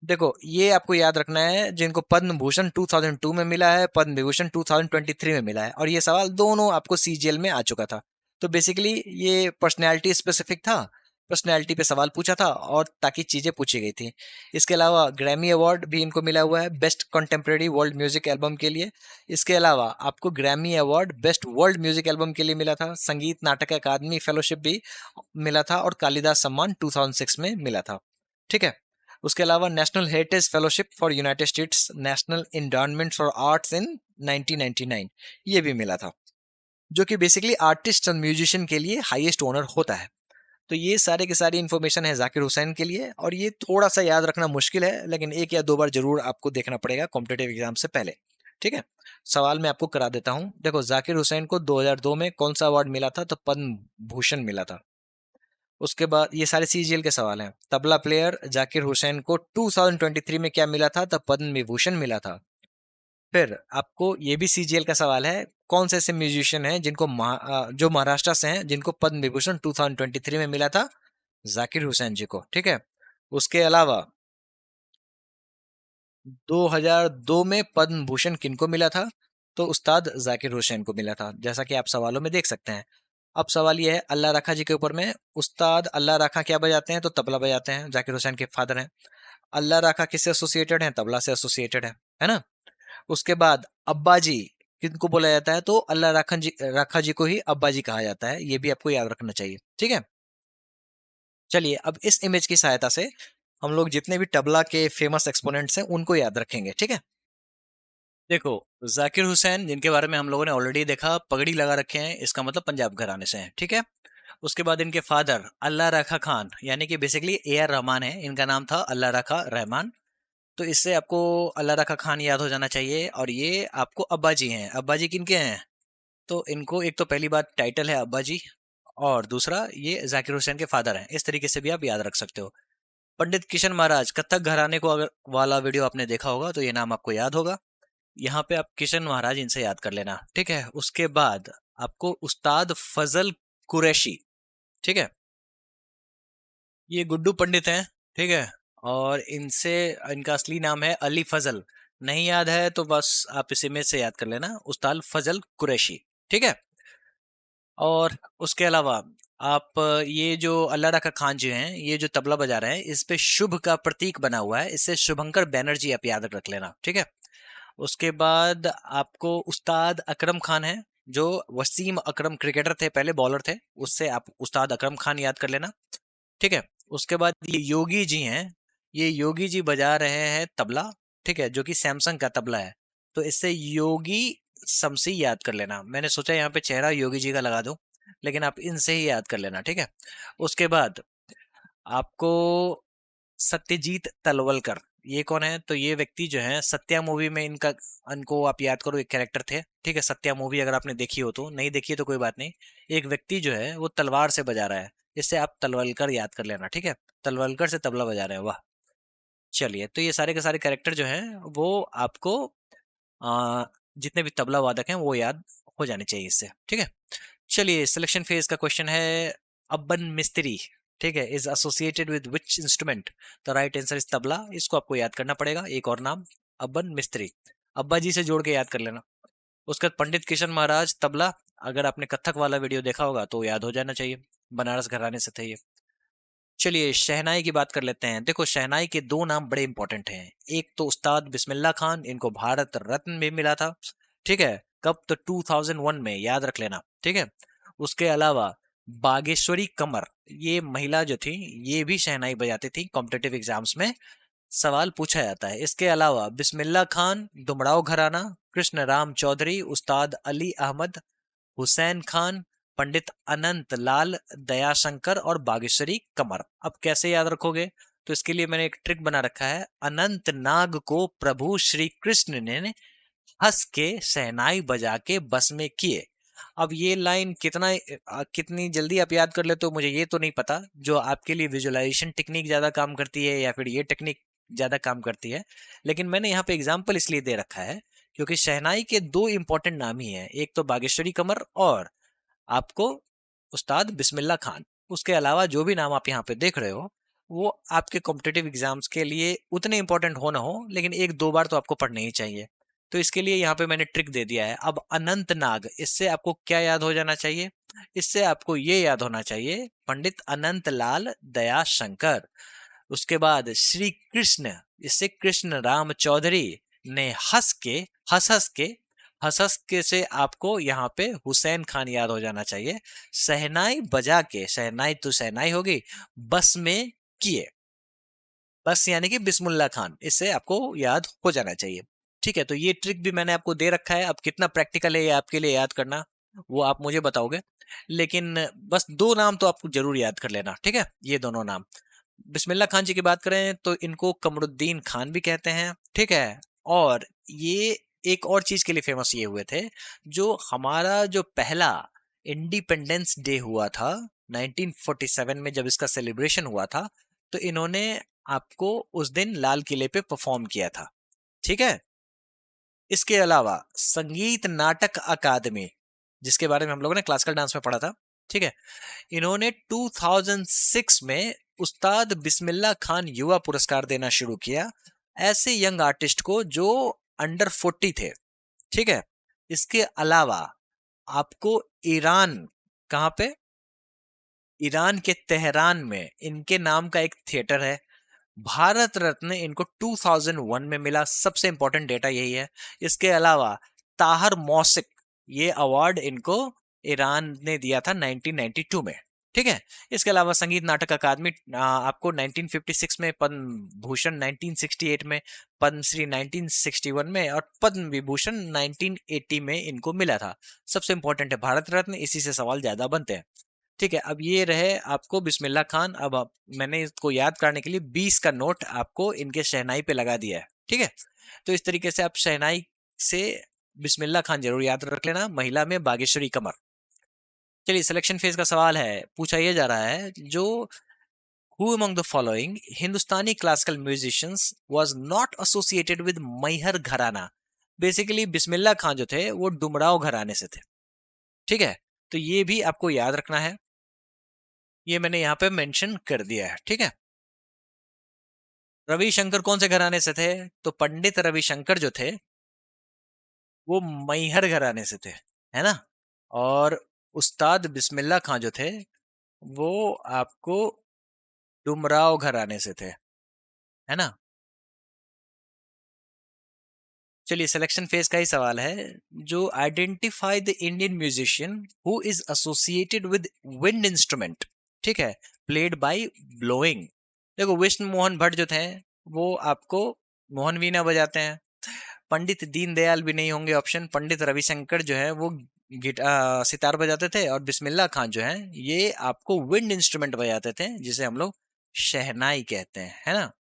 देखो ये आपको याद रखना है, जिनको पद्म भूषण 2002 में मिला है, पद्म विभूषण 2023 में मिला है, और ये सवाल दोनों आपको सीजीएल में आ चुका था। तो बेसिकली ये पर्सनैलिटी स्पेसिफिक था, पर्सनैलिटी पे सवाल पूछा था और ताकि चीजें पूछी गई थी। इसके अलावा ग्रैमी अवार्ड भी इनको मिला हुआ है best contemporary world music album के लिए। इसके अलावा आपको Grammy award best world music album के लिए मिला था, संगीत नाटक अकादमी फेलोशिप भी मिला था, और कालिदास सम्मान 2006 में मिला था, ठीक है। उसके अलावा national heritage fellowship for United states national endowment for arts इन 1999 ये भी मिला था। जो कि बेसिकली आर्टिस्ट और म्यूजिशियन के लिए हाईएस्ट ऑनर होता है। तो ये सारे की सारी इन्फॉर्मेशन है जाकिर हुसैन के लिए, और ये थोड़ा सा याद रखना मुश्किल है, लेकिन एक या दो बार जरूर आपको देखना पड़ेगा कॉम्पिटेटिव एग्जाम से पहले। ठीक है, सवाल मैं आपको करा देता हूं। देखो, जाकिर हुसैन को 2002 में कौन सा अवार्ड मिला था? तो पद्म भूषण मिला था। उसके बाद ये सारे सीजीएल के सवाल हैं। तबला प्लेयर जाकिर हुसैन को 2023 में क्या मिला था? तो पद्म विभूषण मिला था। फिर आपको ये भी सीजीएल का सवाल है, कौन से ऐसे म्यूजिशियन हैं जिनको जो महाराष्ट्र से हैं, जिनको पद्म विभूषण 2023 में मिला था? जाकिर हुसैन जी को। ठीक है, उसके अलावा 2002 में पद्म भूषण किनको मिला था? तो उस्ताद जाकिर हुसैन को मिला था, जैसा कि आप सवालों में देख सकते हैं। अब सवाल यह है अल्लाह रखा जी के ऊपर में। उस्ताद अल्लाह रखा क्या बजाते हैं? तो तबला बजाते हैं, जाकिर हुसैन के फादर हैं। अल्लाह रखा किससे एसोसिएटेड है? तबला से एसोसिएटेड है ना। उसके बाद अब्बा जी किनको बोला जाता है? तो अल्लाह रखा जी को ही अब्बा जी कहा जाता है, ये भी आपको याद रखना चाहिए। ठीक है, चलिए अब इस इमेज की सहायता से हम लोग जितने भी तबला के फेमस एक्सपोनेंट्स हैं उनको याद रखेंगे। ठीक है, देखो, जाकिर हुसैन जिनके बारे में हम लोगों ने ऑलरेडी देखा, पगड़ी लगा रखे हैं, इसका मतलब पंजाब घराने से हैं। ठीक है, उसके बाद इनके फादर अल्लाह रखा खान, यानी कि बेसिकली ए आर रहमान है, इनका नाम था अल्लाह रखा रहमान। तो इससे आपको अल्लाह रखा खान याद हो जाना चाहिए। और ये आपको अब्बा जी हैं। अब्बा जी किनके हैं? तो इनको एक तो पहली बात टाइटल है अब्बा जी, और दूसरा ये जाकिर हुसैन के फादर हैं। इस तरीके से भी आप याद रख सकते हो। पंडित किशन महाराज, कथक घराने को अगर वाला वीडियो आपने देखा होगा तो ये नाम आपको याद होगा। यहाँ पे आप किशन महाराज इनसे याद कर लेना। ठीक है, उसके बाद आपको उस्ताद फजल कुरैशी। ठीक है, ये गुड्डू पंडित हैं। ठीक है, और इनसे इनका असली नाम है अली फजल। नहीं याद है तो बस आप इस इमेज से याद कर लेना, उस्ताद फजल कुरैशी। ठीक है, और उसके अलावा आप ये जो अल्लाह रखा खान जी हैं, ये जो तबला बजा रहे हैं, इस पे शुभ का प्रतीक बना हुआ है, इससे शुभंकर बैनर्जी आप याद रख लेना। ठीक है, उसके बाद आपको उस्ताद अकरम खान है, जो वसीम अकरम क्रिकेटर थे, पहले बॉलर थे, उससे आप उस्ताद अकरम खान याद कर लेना। ठीक है, उसके बाद ये योगी जी हैं, ये योगी जी बजा रहे हैं तबला। ठीक है, जो कि सैमसंग का तबला है, तो इससे योगी शमसी याद कर लेना। मैंने सोचा यहाँ पे चेहरा योगी जी का लगा दूं, लेकिन आप इनसे ही याद कर लेना। ठीक है, उसके बाद आपको सत्यजीत तलवलकर, ये कौन है? तो ये व्यक्ति जो है सत्या मूवी में इनका, इनको आप याद करो, एक कैरेक्टर थे। ठीक है, सत्या मूवी अगर आपने देखी हो, तो नहीं देखी है तो कोई बात नहीं। एक व्यक्ति जो है वो तलवार से बजा रहा है, इससे आप तलवलकर याद कर लेना। ठीक है, तलवलकर से तबला बजा रहे हैं, वाह। चलिए, तो ये सारे के सारे कैरेक्टर जो हैं वो आपको आ, जितने भी तबला वादक हैं वो याद हो जाने चाहिए इससे। ठीक है, चलिए सिलेक्शन फेज का क्वेश्चन है। अब्बन मिस्त्री, ठीक है, is associated with which instrument? The right answer is tabla. इसको आपको याद करना पड़ेगा, एक और नाम अब्बन मिस्त्री, अब्बा जी से जोड़ के याद कर लेना। उसके बाद पंडित किशन महाराज तबला, अगर आपने कथक वाला वीडियो देखा होगा तो याद हो जाना चाहिए, बनारस घराने से थे ये। चलिए शहनाई की बात कर लेते हैं। देखो, शहनाई के दो नाम बड़े इंपॉर्टेंट हैं। एक तो उस्ताद बिस्मिल्लाह खान, इनको भारत रत्न भी मिला था। ठीक है, कब? तो 2001 में, याद रख लेना। ठीक है, उसके अलावा बागेश्वरी कमर, ये महिला जो थी, ये भी शहनाई बजाती थी, कॉम्पिटेटिव एग्जाम्स में सवाल पूछा जाता है। इसके अलावा बिस्मिल्लाह खान, दुमड़ाव घराना, कृष्ण राम चौधरी, उस्ताद अली अहमद, हुसैन खान, पंडित अनंत लाल, दयाशंकर और बागेश्वरी कमर। अब कैसे याद रखोगे? तो इसके लिए मैंने एक ट्रिक बना रखा है। अनंत नाग को प्रभु श्री कृष्ण ने हंस के शहनाई बजा के बस में किए। अब ये लाइन कितनी जल्दी आप याद कर लेते हो मुझे ये तो नहीं पता, जो आपके लिए विजुअलाइजेशन टेक्निक ज्यादा काम करती है या फिर ये टेक्निक ज्यादा काम करती है। लेकिन मैंने यहाँ पे एग्जाम्पल इसलिए दे रखा है क्योंकि शहनाई के दो इंपॉर्टेंट नाम ही हैं, एक तो बागेश्वरी कमर और आपको उस्ताद बिस्मिल्लाह खान। उसके अलावा जो भी नाम आप यहाँ पे देख रहे हो वो आपके कॉम्पिटेटिव एग्जाम्स के लिए उतने इंपॉर्टेंट हो ना हो, लेकिन एक दो बार तो आपको पढ़ने ही चाहिए। तो इसके लिए यहाँ पे मैंने ट्रिक दे दिया है। अब अनंत नाग, इससे आपको क्या याद हो जाना चाहिए? इससे आपको ये याद होना चाहिए पंडित अनंत लाल दयाशंकर। उसके बाद श्री कृष्ण, इससे कृष्ण राम चौधरी ने हंस हंस के से आपको यहाँ पे हुसैन खान याद हो जाना चाहिए। शहनाई बजा के, शहनाई तो शहनाई होगी, बस में किए, बस यानी कि बिस्मिल्लाह खान, इससे आपको याद हो जाना चाहिए। ठीक है, तो ये ट्रिक भी मैंने आपको दे रखा है। अब कितना प्रैक्टिकल है ये आपके लिए याद करना, वो आप मुझे बताओगे। लेकिन बस 2 नाम तो आपको ज़रूर याद कर लेना, ठीक है? ये दोनों नाम। बिस्मिल्लाह खान जी की बात करें तो इनको कमरुद्दीन खान भी कहते हैं, ठीक है? और ये एक और चीज़ के लिए फ़ेमस ये हुए थे, जो हमारा जो पहला इंडिपेंडेंस डे हुआ था 1947 में जब इसका सेलिब्रेशन हुआ था, तो इन्होंने आपको उस दिन लाल किले पे परफ़ॉर्म किया था, ठीक है? इसके अलावा संगीत नाटक अकादमी, जिसके बारे में हम लोगों ने क्लासिकल डांस में पढ़ा था, ठीक है? इन्होंने 2006 में उस्ताद बिस्मिल्लाह खान युवा पुरस्कार देना शुरू किया ऐसे यंग आर्टिस्ट को जो अंडर 40 थे, ठीक है? इसके अलावा आपको ईरान, कहाँ पे? ईरान के तेहरान में इनके नाम का एक थिएटर है। भारत रत्न इनको 2001 में मिला, सबसे इंपॉर्टेंट डेटा यही है। इसके अलावा ताहर मौसिक, ये अवार्ड इनको ईरान ने दिया था 1992 में, ठीक है? इसके अलावा संगीत नाटक अकादमी आपको 1956 में, पद्म भूषण 1968 में, पद्मश्री 1961 में और पद्म विभूषण 1980 में इनको मिला था। सबसे इंपॉर्टेंट है भारत रत्न, इसी से सवाल ज्यादा बनते हैं, ठीक है? अब ये रहे आपको बिस्मिल्लाह खान। अब मैंने इसको याद करने के लिए 20 का नोट आपको इनके शहनाई पे लगा दिया है, ठीक है? तो इस तरीके से आप शहनाई से बिस्मिल्लाह खान जरूर याद रख लेना। महिला में बागेश्वरी कमर। चलिए, सिलेक्शन फेज का सवाल है, पूछा यह जा रहा है जो who among the following Hindustani classical musicians was not associated with Maihar घराना। बेसिकली बिस्मिल्लाह खान जो थे वो डुमराव घराने से थे, ठीक है? तो ये भी आपको याद रखना है, ये मैंने यहाँ पे मेंशन कर दिया है, ठीक है? रविशंकर कौन से घराने से थे? तो पंडित रविशंकर जो थे वो मैहर घराने से थे, है ना? और उस्ताद बिस्मिल्लाह खां जो थे वो आपको डुमराव घराने से थे, है ना? चलिए, सिलेक्शन फेज का ही सवाल है, जो identify the Indian musician who is associated with wind instrument, ठीक है, प्लेड बाय ब्लोइंग। देखो, विष्णु मोहन भट्ट जो थे वो आपको मोहन वीणा बजाते हैं। पंडित दीनदयाल भी नहीं होंगे ऑप्शन। पंडित रविशंकर जो है वो सितार बजाते थे, और बिस्मिल्लाह खान जो है ये आपको विंड इंस्ट्रूमेंट बजाते थे जिसे हम लोग शहनाई कहते हैं, है ना?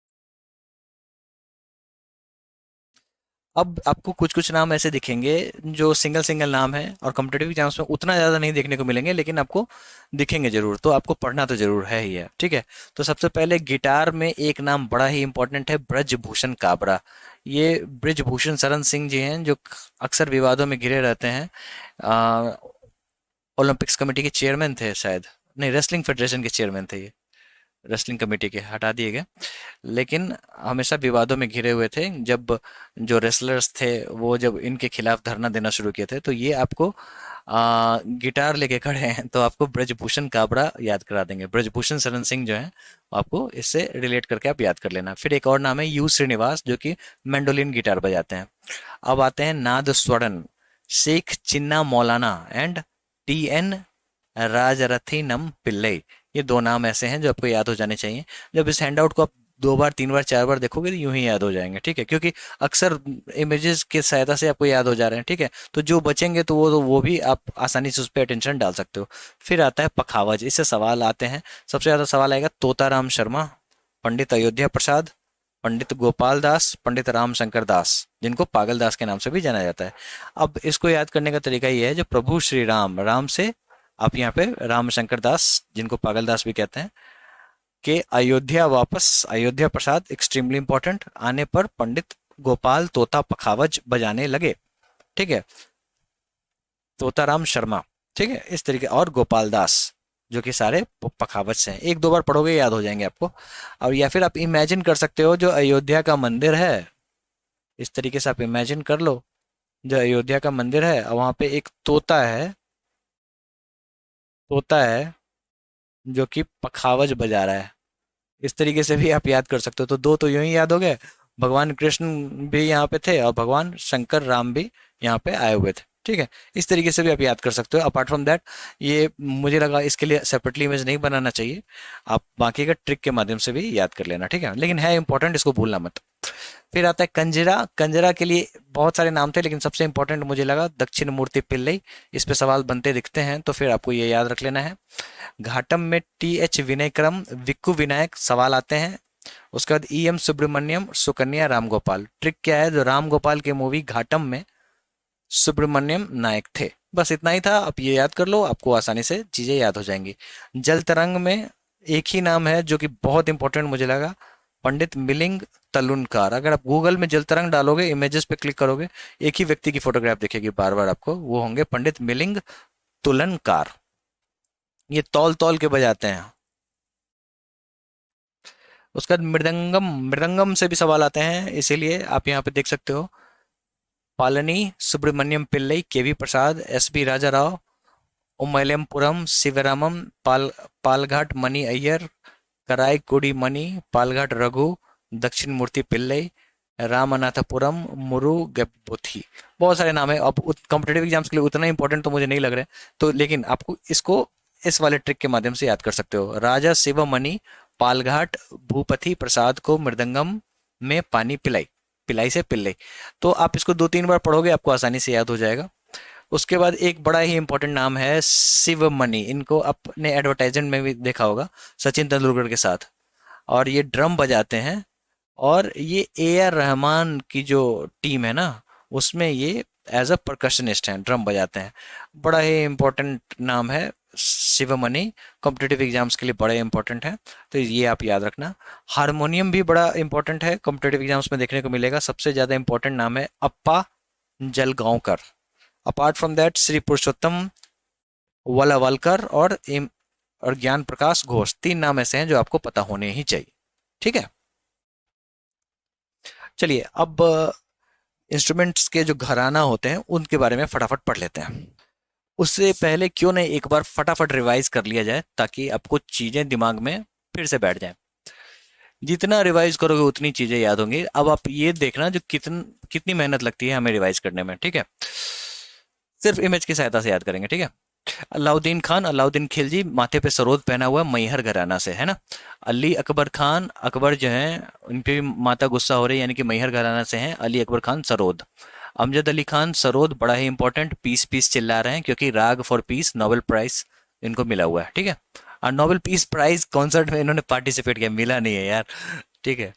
अब आपको कुछ कुछ नाम ऐसे दिखेंगे जो सिंगल सिंगल नाम है और कॉम्पिटेटिव एग्जाम्स में उतना ज़्यादा नहीं देखने को मिलेंगे, लेकिन आपको दिखेंगे जरूर, तो आपको पढ़ना तो जरूर है ही है, ठीक है? तो सबसे पहले गिटार में एक नाम बड़ा ही इंपॉर्टेंट है, ब्रजभूषण काबरा। ये ब्रजभूषण शरण सिंह जी हैं जो अक्सर विवादों में घिरे रहते हैं। ओलंपिक्स कमेटी के चेयरमैन थे शायद, नहीं, रेसलिंग फेडरेशन के चेयरमैन थे ये, रेसलिंग कमेटी के हटा दिए गए, लेकिन हमेशा विवादों में घिरे हुए थे। जब जो रेसलर्स थे वो जब इनके खिलाफ धरना देना शुरू किए थे, तो ये आपको गिटार लेके खड़े हैं तो आपको ब्रजभूषण काबरा याद करा देंगे। ब्रजभूषण शरण सिंह जो है आपको इससे रिलेट करके आप याद कर लेना। फिर एक और नाम है यू श्रीनिवास जो कि मैंडोलिन गिटार बजाते हैं। अब आते हैं नाद स्वरण, शेख चिन्ना मौलाना एंड टी एन राजरथिनम पिल्लई। ये दो नाम ऐसे हैं जो आपको याद हो जाने चाहिए। जब इस हैंडआउट को आप 2 बार 3 बार 4 बार देखोगे तो यूं ही याद हो जाएंगे, ठीक है? क्योंकि अक्सर इमेजेस की सहायता से आपको याद हो जा रहे हैं, ठीक है? तो जो बचेंगे तो वो भी आप आसानी से उस पर अटेंशन डाल सकते हो। फिर आता है पखावज, इससे सवाल आते हैं। सबसे ज्यादा सवाल आएगा तोताराम शर्मा, पंडित अयोध्या प्रसाद, पंडित गोपाल दास, पंडित रामशंकर दास, जिनको पागल दास के नाम से भी जाना जाता है। अब इसको याद करने का तरीका ये है, जो प्रभु श्री राम, राम से आप यहाँ पे रामशंकर दास, जिनको पागल दास भी कहते हैं, के अयोध्या वापस, अयोध्या प्रसाद एक्सट्रीमली इंपॉर्टेंट, आने पर पंडित गोपाल तोता पखावज बजाने लगे, ठीक है? तोताराम शर्मा, ठीक है, इस तरीके, और गोपाल दास, जो कि सारे पखावज से हैं। 1 2 बार पढ़ोगे याद हो जाएंगे आपको। और या फिर आप इमेजिन कर सकते हो, जो अयोध्या का मंदिर है, इस तरीके से आप इमेजिन कर लो, जो अयोध्या का मंदिर है वहां पे एक तोता है, तोता है जो कि पखावज बजा रहा है। इस तरीके से भी आप याद कर सकते हो। तो दो तो यूं ही याद हो गए, भगवान कृष्ण भी यहाँ पे थे और भगवान शंकर राम भी यहाँ पे आए हुए थे। ठीक है, इस तरीके से भी आप याद कर सकते हो। अपार्ट फ्रॉम दैट, ये मुझे लगा इसके लिए सेपरेटली इमेज नहीं बनाना चाहिए, आप बाकी का ट्रिक के माध्यम से भी याद कर लेना, ठीक है, लेकिन है इंपॉर्टेंट, इसको भूलना मत। फिर आता है कंजरा। कंजरा के लिए बहुत सारे नाम थे, लेकिन सबसे इंपॉर्टेंट मुझे लगा दक्षिण मूर्ति पिल्लई। इस पे सवाल बनते दिखते हैं, तो फिर आपको ये याद रख लेना है। घाटम में TH विनयक्रम, विक्कू विनायक सवाल आते हैं। उसके बाद EM सुब्रमण्यम, सुकन्या रामगोपाल। ट्रिक क्या है, जो रामगोपाल के मूवी घाटम में सुब्रमण्यम नायक थे। बस इतना ही था, आप ये याद कर लो, आपको आसानी से चीजें याद हो जाएंगी। जल तरंग में एक ही नाम है जो कि बहुत इंपॉर्टेंट मुझे लगा, पंडित मिलिंद तलुनकार। अगर आप गूगल में जल तरंग डालोगे, इमेजेस पे क्लिक करोगे, एक ही व्यक्ति की फोटोग्राफ दिखेगी बार बार आपको, वो होंगे पंडित मिलिंद तुलनकार। ये तौल तौल के बजाते हैं। उसके बाद मृदंगम। मृदंगम से भी सवाल आते हैं, इसीलिए आप यहाँ पे देख सकते हो, पालनी सुब्रमण्यम पिल्लई, KV प्रसाद, SB राजा राव, उमैलमपुरम शिवरामम, पालघाट मणि अय्यर, कराईकुडी मणि, पालघाट रघु, दक्षिण मूर्ति पिल्लई, रामनाथपुरम, मुरु गपोथी। बहुत सारे नाम है। अब कॉम्पिटेटिव एग्जाम्स के लिए उतना इंपॉर्टेंट तो मुझे नहीं लग रहे, तो लेकिन आपको इसको इस वाले ट्रिक के माध्यम से याद कर सकते हो। राजा शिवमणि पालघाट भूपति प्रसाद को मृदंगम में पानी पिलाई, पिलाई से पिल्लई। तो आप इसको 2-3 बार पढ़ोगे, आपको आसानी से याद हो जाएगा। उसके बाद एक बड़ा ही इंपॉर्टेंट नाम है शिवमणि। इनको अपने एडवर्टाइजमेंट में भी देखा होगा, सचिन तेंदुलकर के साथ। और ये ड्रम बजाते हैं, और ये AR रहमान की जो टीम है ना, उसमें ये एज अ परकशनिस्ट हैं, ड्रम बजाते हैं। बड़ा ही इंपॉर्टेंट नाम है शिवमणि, कॉम्पिटेटिव एग्जाम्स के लिए बड़े इंपॉर्टेंट है, तो ये आप याद रखना। हारमोनियम भी बड़ा इंपॉर्टेंट है, कॉम्पिटेटिव एग्जाम्स में देखने को मिलेगा। सबसे ज्यादा इंपॉर्टेंट नाम है Appa Jalgaonkar. Apart from that, Shri Purushottam Walawalkar और ज्ञान प्रकाश घोष, 3 नाम ऐसे हैं जो आपको पता होने ही चाहिए, ठीक है। चलिए अब इंस्ट्रूमेंट्स के जो घराना होते हैं उनके बारे में फटाफट पढ़ लेते हैं। उससे पहले क्यों नहीं एक बार फटाफट रिवाइज कर लिया जाए, ताकि आपको चीजें दिमाग में फिर से बैठ जाएं। जितना रिवाइज करोगे उतनी चीजें याद होंगी। अब आप ये देखना जो कितनी मेहनत लगती है हमें रिवाइज करने में, ठीक है। सिर्फ इमेज की सहायता से याद करेंगे, ठीक है। अलाउद्दीन खान, अलाउद्दीन खिलजी, माथे पे सरोद पहना हुआ, मैहर घराना से है ना। अली अकबर खान, अकबर जो है उनकी माता गुस्सा हो रही है, यानी कि मैहर घराना से हैं। अली अकबर खान सरोद। अमजद अली खान सरोद, बड़ा ही इंपॉर्टेंट, पीस पीस चिल्ला रहे हैं, क्योंकि राग फॉर पीस नोबेल प्राइज इनको मिला हुआ है, ठीक है। और नोबेल पीस प्राइज कॉन्सर्ट में इन्होंने पार्टिसिपेट किया, मिला नहीं है यार, ठीक है।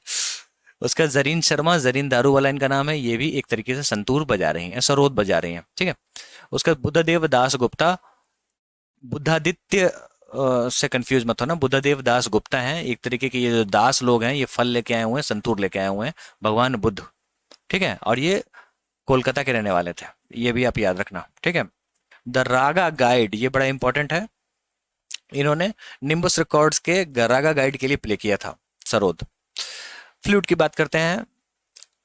उसका जरीन शर्मा, जरीन दारू वाला इनका नाम है, ये भी एक तरीके से संतूर बजा रही हैं, सरोद बजा रही हैं, ठीक है। उसका बुद्धदेव दास गुप्ता, बुद्धादित्य से कंफ्यूज मत होना, बुद्धदेव दास गुप्ता हैं, एक तरीके के ये जो दास लोग हैं, ये फल लेके आए हुए हैं, संतूर लेके आए हुए हैं, भगवान बुद्ध, ठीक है। और ये कोलकाता के रहने वाले थे, ये भी आप याद रखना, ठीक है। द रागा गाइड, ये बड़ा इंपॉर्टेंट है, इन्होंने निम्बस रिकॉर्ड्स के रागा गाइड के लिए प्ले किया था, सरोद। फ्लूट की बात करते हैं,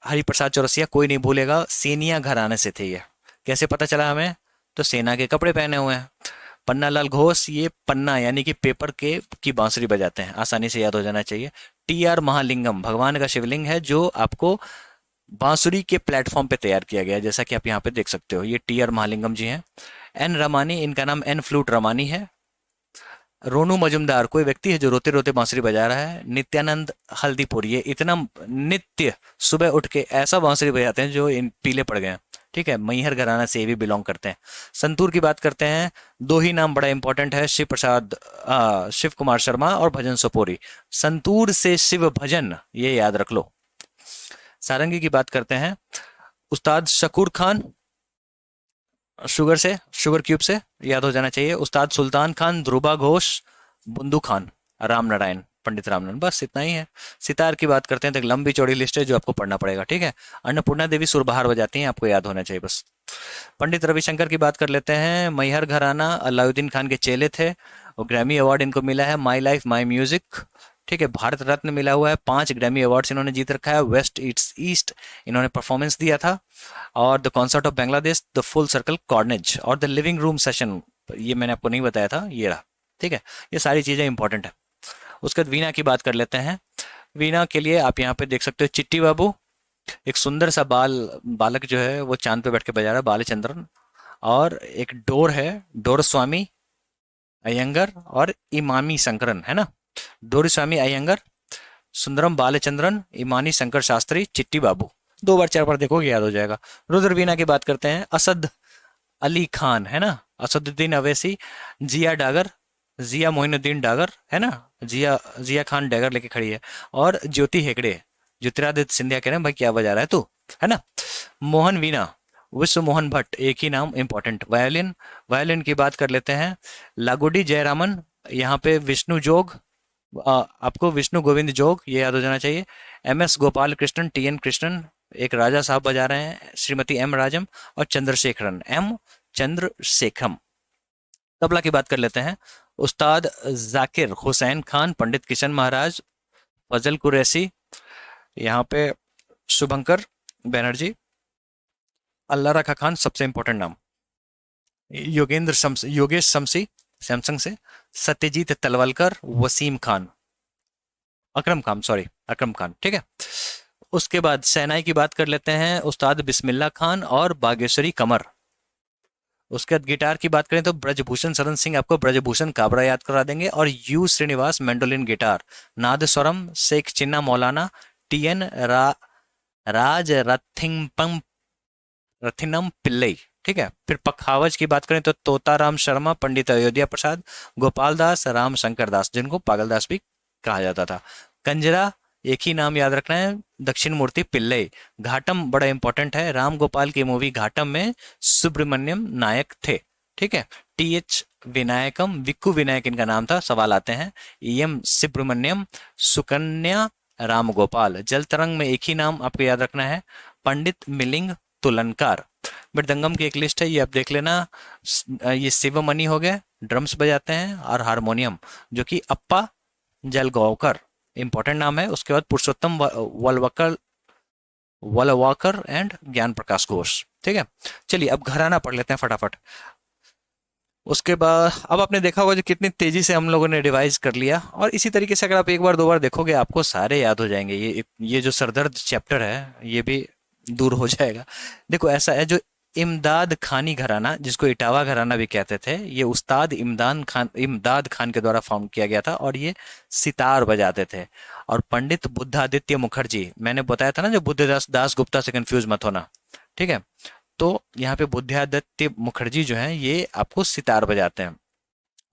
हरिप्रसाद चौरसिया, कोई नहीं भूलेगा, सेनिया घराने से थे ये। कैसे पता चला हमें, तो सेना के कपड़े पहने हुए हैं। पन्नालाल घोष, ये पन्ना यानी कि पेपर के की बांसुरी बजाते हैं, आसानी से याद हो जाना चाहिए। TR महालिंगम, भगवान का शिवलिंग है जो आपको बांसुरी के प्लेटफॉर्म पे तैयार किया गया है, जैसा कि आप यहाँ पे देख सकते हो, ये TR महालिंगम जी हैं। N रमानी, इनका नाम N फ्लूट रमानी है। रोनू मजुमदार, कोई व्यक्ति है जो रोते रोते बांसुरी बजा रहा है। नित्यानंद हल्दीपुर, ये इतना नित्य सुबह उठ के ऐसा बांसुरी बजाते हैं जो इन पीले पड़ गए हैं, ठीक है। मैहर घराना से भी बिलोंग करते हैं। संतूर की बात करते हैं, 2 ही नाम बड़ा इंपॉर्टेंट है, शिव कुमार शर्मा और भजन सोपोरी। संतूर से शिव भजन, ये याद रख लो। सारंगी की बात करते हैं, उस्ताद शकूर खान, शुगर क्यूब से याद हो जाना चाहिए। उस्ताद सुल्तान खान, ध्रुवा घोष, बुंदू खान, राम नारायण, पंडित राम नारायण, बस इतना ही है। सितार की बात करते हैं तो एक लंबी चौड़ी लिस्ट है जो आपको पढ़ना पड़ेगा, ठीक है। अन्नपूर्णा देवी सुरबहार बजाती हैं, आपको याद होना चाहिए बस। पंडित रविशंकर की बात कर लेते हैं, मैहर घराना अलाउद्दीन खान के चेले थे, और ग्रैमी अवार्ड इनको मिला है, माई लाइफ माई म्यूजिक, ठीक है। भारत रत्न मिला हुआ है, 5 ग्रैमी अवार्ड्स इन्होंने जीत रखा है। वेस्ट इट्स ईस्ट इन्होंने परफॉर्मेंस दिया था, और the concert of Bangladesh, the full circle Carnegie, और द लिविंग रूम सेशन, ये मैंने आपको नहीं बताया था, ये रहा, ठीक है। ये सारी चीजें इंपॉर्टेंट है। उसके बाद वीणा की बात कर लेते हैं। वीणा के लिए आप यहाँ पे देख सकते हो, चिट्टी बाबू, एक सुंदर सा बालक जो है वो चांद पे बैठ के बजा रहा है, बालचंद्रन। और एक डोर है, डोर स्वामी अयंगर और इमामी शंकरन, है ना। डोर स्वामी अयंगर, सुंदरम बालचंद्रन, इमानी शंकर शास्त्री, चिट्टी बाबू। 2 बार 4 बार देखोगे याद हो जाएगा। रुद्र वीणा की बात करते हैं, असद अली खान, है ना, असदुद्दीन अवैसी, जिया डागर, जिया मोइनुद्दीन डागर, है ना, जिया जिया खान डैगर लेके खड़ी है, और ज्योति हेगड़े। ज्योतिरादित्य सिंधिया कह रहे हैं भाई क्या बजा रहा है तू, है ना। मोहन वीणा, विश्व मोहन भट्ट, एक ही नाम इंपॉर्टेंट। वायलिन, वायलिन की बात कर लेते हैं, लागोडी जयरामन, यहाँ पे विष्णु जोग, आपको विष्णु गोविंद जोग ये याद हो जाना चाहिए। M S Gopal Krishnan, T N Krishnan, एक राजा साहब बजा रहे हैं, श्रीमती एम राजम, और चंद्रशेखरन, एम चंद्रशेखरम। तबला की बात कर लेते हैं, उस्ताद जाकिर हुसैन खान, पंडित किशन महाराज, फजल कुरैशी, यहाँ पे शुभंकर बैनर्जी, अल्लाह रखा खान, सबसे इंपॉर्टेंट नाम, योगेश शमसी सैमसंग से, सत्यजीत तलवलकर, वसीम खान, अकरम खान, सॉरी अकरम खान, ठीक है। उसके बाद सेनाई की बात कर लेते हैं, उस्ताद बिस्मिल्लाह खान और बागेश्वरी कमर। उसके बाद गिटार की बात करें तो ब्रजभूषण शरण सिंह आपको ब्रजभूषण काबरा याद करा देंगे, और U Srinivas mandolin guitar, nadaswaram Sheikh Chinna Maulana, T N Raj रथिंगपम रथिनम पिल्लई, ठीक है। फिर पखावज की बात करें तो तोताराम शर्मा, पंडित अयोध्या प्रसाद, गोपाल दास, राम शंकर दास, जिनको पागल दास भी कहा जाता था। कंजरा, एक ही नाम याद रखना है, दक्षिण मूर्ति पिल्लई। घाटम बड़ा इंपॉर्टेंट है, राम गोपाल की मूवी घाटम में सुब्रमण्यम नायक थे, ठीक है। टी एच विनायकम, विक्कू विनायक इनका नाम था, सवाल आते हैं। एम सुब्रमण्यम, सुकन्या राम गोपाल। जल तरंग में एक ही नाम आपको याद रखना है, पंडित मिलिंग तुलनकार। मृदंगम की एक लिस्ट है, ये आप देख लेना। ये शिवमणि हो गए, ड्रम्स बजाते हैं, और हारमोनियम जो कि अप्पा जलगांवकर, इंपॉर्टेंट नाम है। उसके बाद पुरुषोत्तम वलवकर वलवाकर एंड ज्ञान प्रकाश घोष, ठीक है। चलिए अब घराना पढ़ लेते हैं फटाफट। उसके बाद अब आपने देखा होगा जो कितनी तेजी से हम लोगों ने रिवाइज कर लिया, और इसी तरीके से अगर आप एक बार 2 बार देखोगे आपको सारे याद हो जाएंगे। ये जो सरदर्द चैप्टर है ये भी दूर हो जाएगा। देखो ऐसा है, जो इमदाद खानी घराना, जिसको इटावा घराना भी कहते थे, ये उस्ताद इमदाद खान के द्वारा फाउंड किया गया था, और ये सितार बजाते थे। और पंडित बुद्धादित्य मुखर्जी, मैंने बताया था ना, जो बुद्धदास दास गुप्ता से कंफ्यूज मत होना, ठीक है। तो यहाँ पे बुद्धादित्य मुखर्जी जो हैं ये आपको सितार बजाते हैं।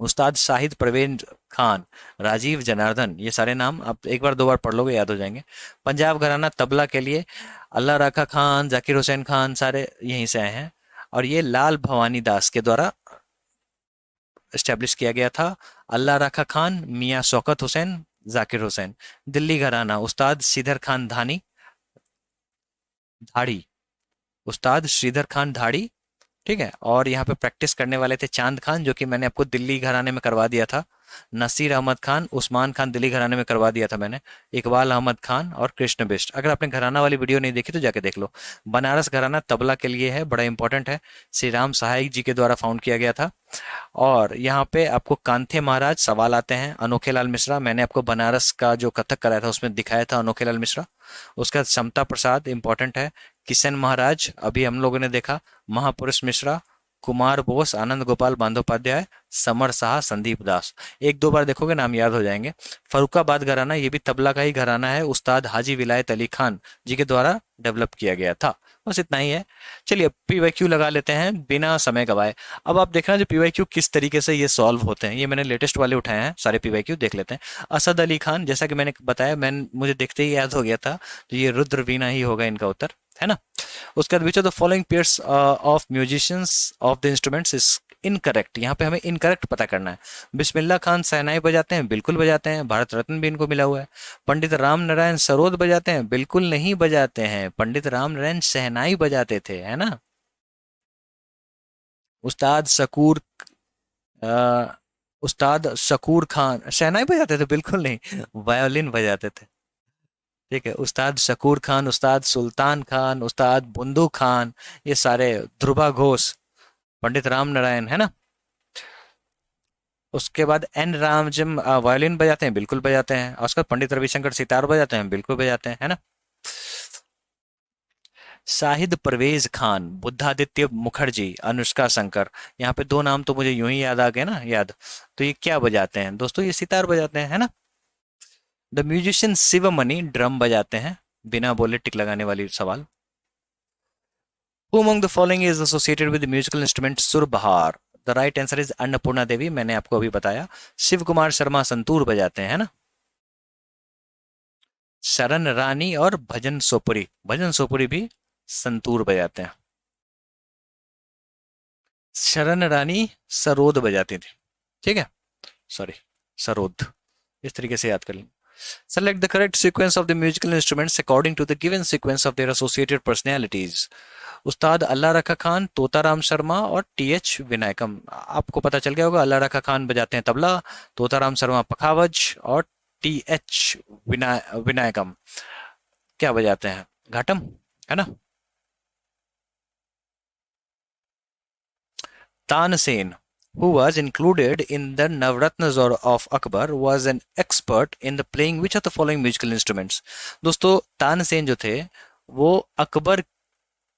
उस्ताद शाहिद परवेज खान, राजीव जनार्दन, ये सारे नाम आप एक बार 2 बार पढ़ लोगे याद हो जाएंगे। पंजाब घराना तबला के लिए अल्लाह रखा खान, जाकिर हुसैन खान, सारे यहीं से आए हैं, और ये लाल भवानी दास के द्वारा स्टैब्लिश किया गया था। अल्लाह रखा खान, मियाँ शौकत हुसैन, जाकिर हुसैन। दिल्ली घराना उस्ताद श्रीधर खान धाड़ी, उस्ताद श्रीधर खान धाड़ी, ठीक है। और यहाँ पे प्रैक्टिस करने वाले थे चांद खान, जो कि मैंने आपको दिल्ली घराने में करवा दिया था। नसीर अहमद खान, उस्मान खान, दिल्ली घराने में करवा दिया था मैंने। इकबाल अहमद खान और कृष्ण बिष्ट। अगर आपने घराना वाली वीडियो नहीं देखी तो जाके देख लो। बनारस घराना तबला के लिए है, बड़ा इंपॉर्टेंट है, श्री राम सहायक जी के द्वारा फाउंड किया गया था। और यहाँ पे आपको कांथे महाराज सवाल आते हैं। अनोखे लाल मिश्रा, मैंने आपको बनारस का जो कथक कराया था उसमें दिखाया था अनोखे लाल मिश्रा। उसका समता प्रसाद इंपॉर्टेंट है। किशन महाराज अभी हम लोगों ने देखा। महापुरुष मिश्रा, कुमार बोस, आनंद गोपाल बांदोपाध्याय, समर शाह, संदीप दास। 1-2 बार देखोगे नाम याद हो जाएंगे। फरुखाबाद घराना ये भी तबला का ही घराना है, उस्ताद हाजी विलायत अली खान जी के द्वारा डेवलप किया गया था। बस इतना ही है। चलिए पीवाईक्यू लगा लेते हैं बिना समय गवाए। अब आप देखना जो पीवाईक्यू किस तरीके से ये सॉल्व होते हैं, ये मैंने लेटेस्ट वाले उठाए हैं, सारे पीवाईक्यू देख लेते हैं। असद अली खान, जैसा कि मैंने बताया, मुझे देखते ही याद हो गया था, तो ये रुद्र वीणा ही होगा इनका उत्तर, है ना। उसके बाद विच of the following pairs of musicians of the instruments is incorrect. यहाँ पे हमें इनकरेक्ट पता करना है। बिस्मिल्लाह खान शहनाई बजाते हैं, बिल्कुल बजाते हैं, भारत रत्न भी इनको मिला हुआ है। पंडित राम नारायण सरोद बजाते हैं, बिल्कुल नहीं बजाते हैं, पंडित राम नारायण शहनाई बजाते थे, है ना। उस्ताद शकूर अ, उस्ताद शकूर खान शहनाई बजाते थे, बिल्कुल नहीं, वायोलिन बजाते थे, ठीक है। उस्ताद शकूर खान, उस्ताद सुल्तान खान, उस्ताद बुंदू खान, ये सारे, ध्रुवा घोष, पंडित राम नारायण, है ना। उसके बाद एन रामजम वायोलिन बजाते हैं, बिल्कुल बजाते हैं। और उसके बाद पंडित रविशंकर सितार बजाते हैं, बिल्कुल बजाते हैं, है ना। शाहिद परवेज खान, बुद्धादित्य मुखर्जी, अनुष्का शंकर। यहाँ पे दो नाम तो मुझे यूं ही याद आ गए ना, याद। तो ये क्या बजाते हैं दोस्तों? ये सितार बजाते हैं, है ना। द म्यूजिशियन शिवमणि ड्रम बजाते हैं। बिना बोले टिक लगाने वाली सवाल। Who among the following is associated with the musical instrument surbahar? The right answer is Annapurna Devi, मैंने आपको अभी बताया। शिव कुमार शर्मा संतूर बजाते हैं, है ना। शरण रानी और भजन सोपुरी, भजन सोपुरी भी संतूर बजाते हैं। शरण रानी सरोद बजाती थी, ठीक है, सॉरी, सरोद। इस तरीके से याद कर लें। Select the correct sequence of the musical instruments according to the given sequence of their associated personalities. उस्ताद अल्लाह रखा खान, तोताराम शर्मा और टी एच विनायकम। आपको पता चल गया होगा, अल्लाह रखा खान बजाते हैं तबला, तोताराम शर्मा पखावज और टी एच विनायकम क्या बजाते हैं? घाटम, है ना। Tansen, who was included in the Navratnas of Akbar, was an expert in the playing which of the following musical instruments? दोस्तों तानसेन जो थे वो अकबर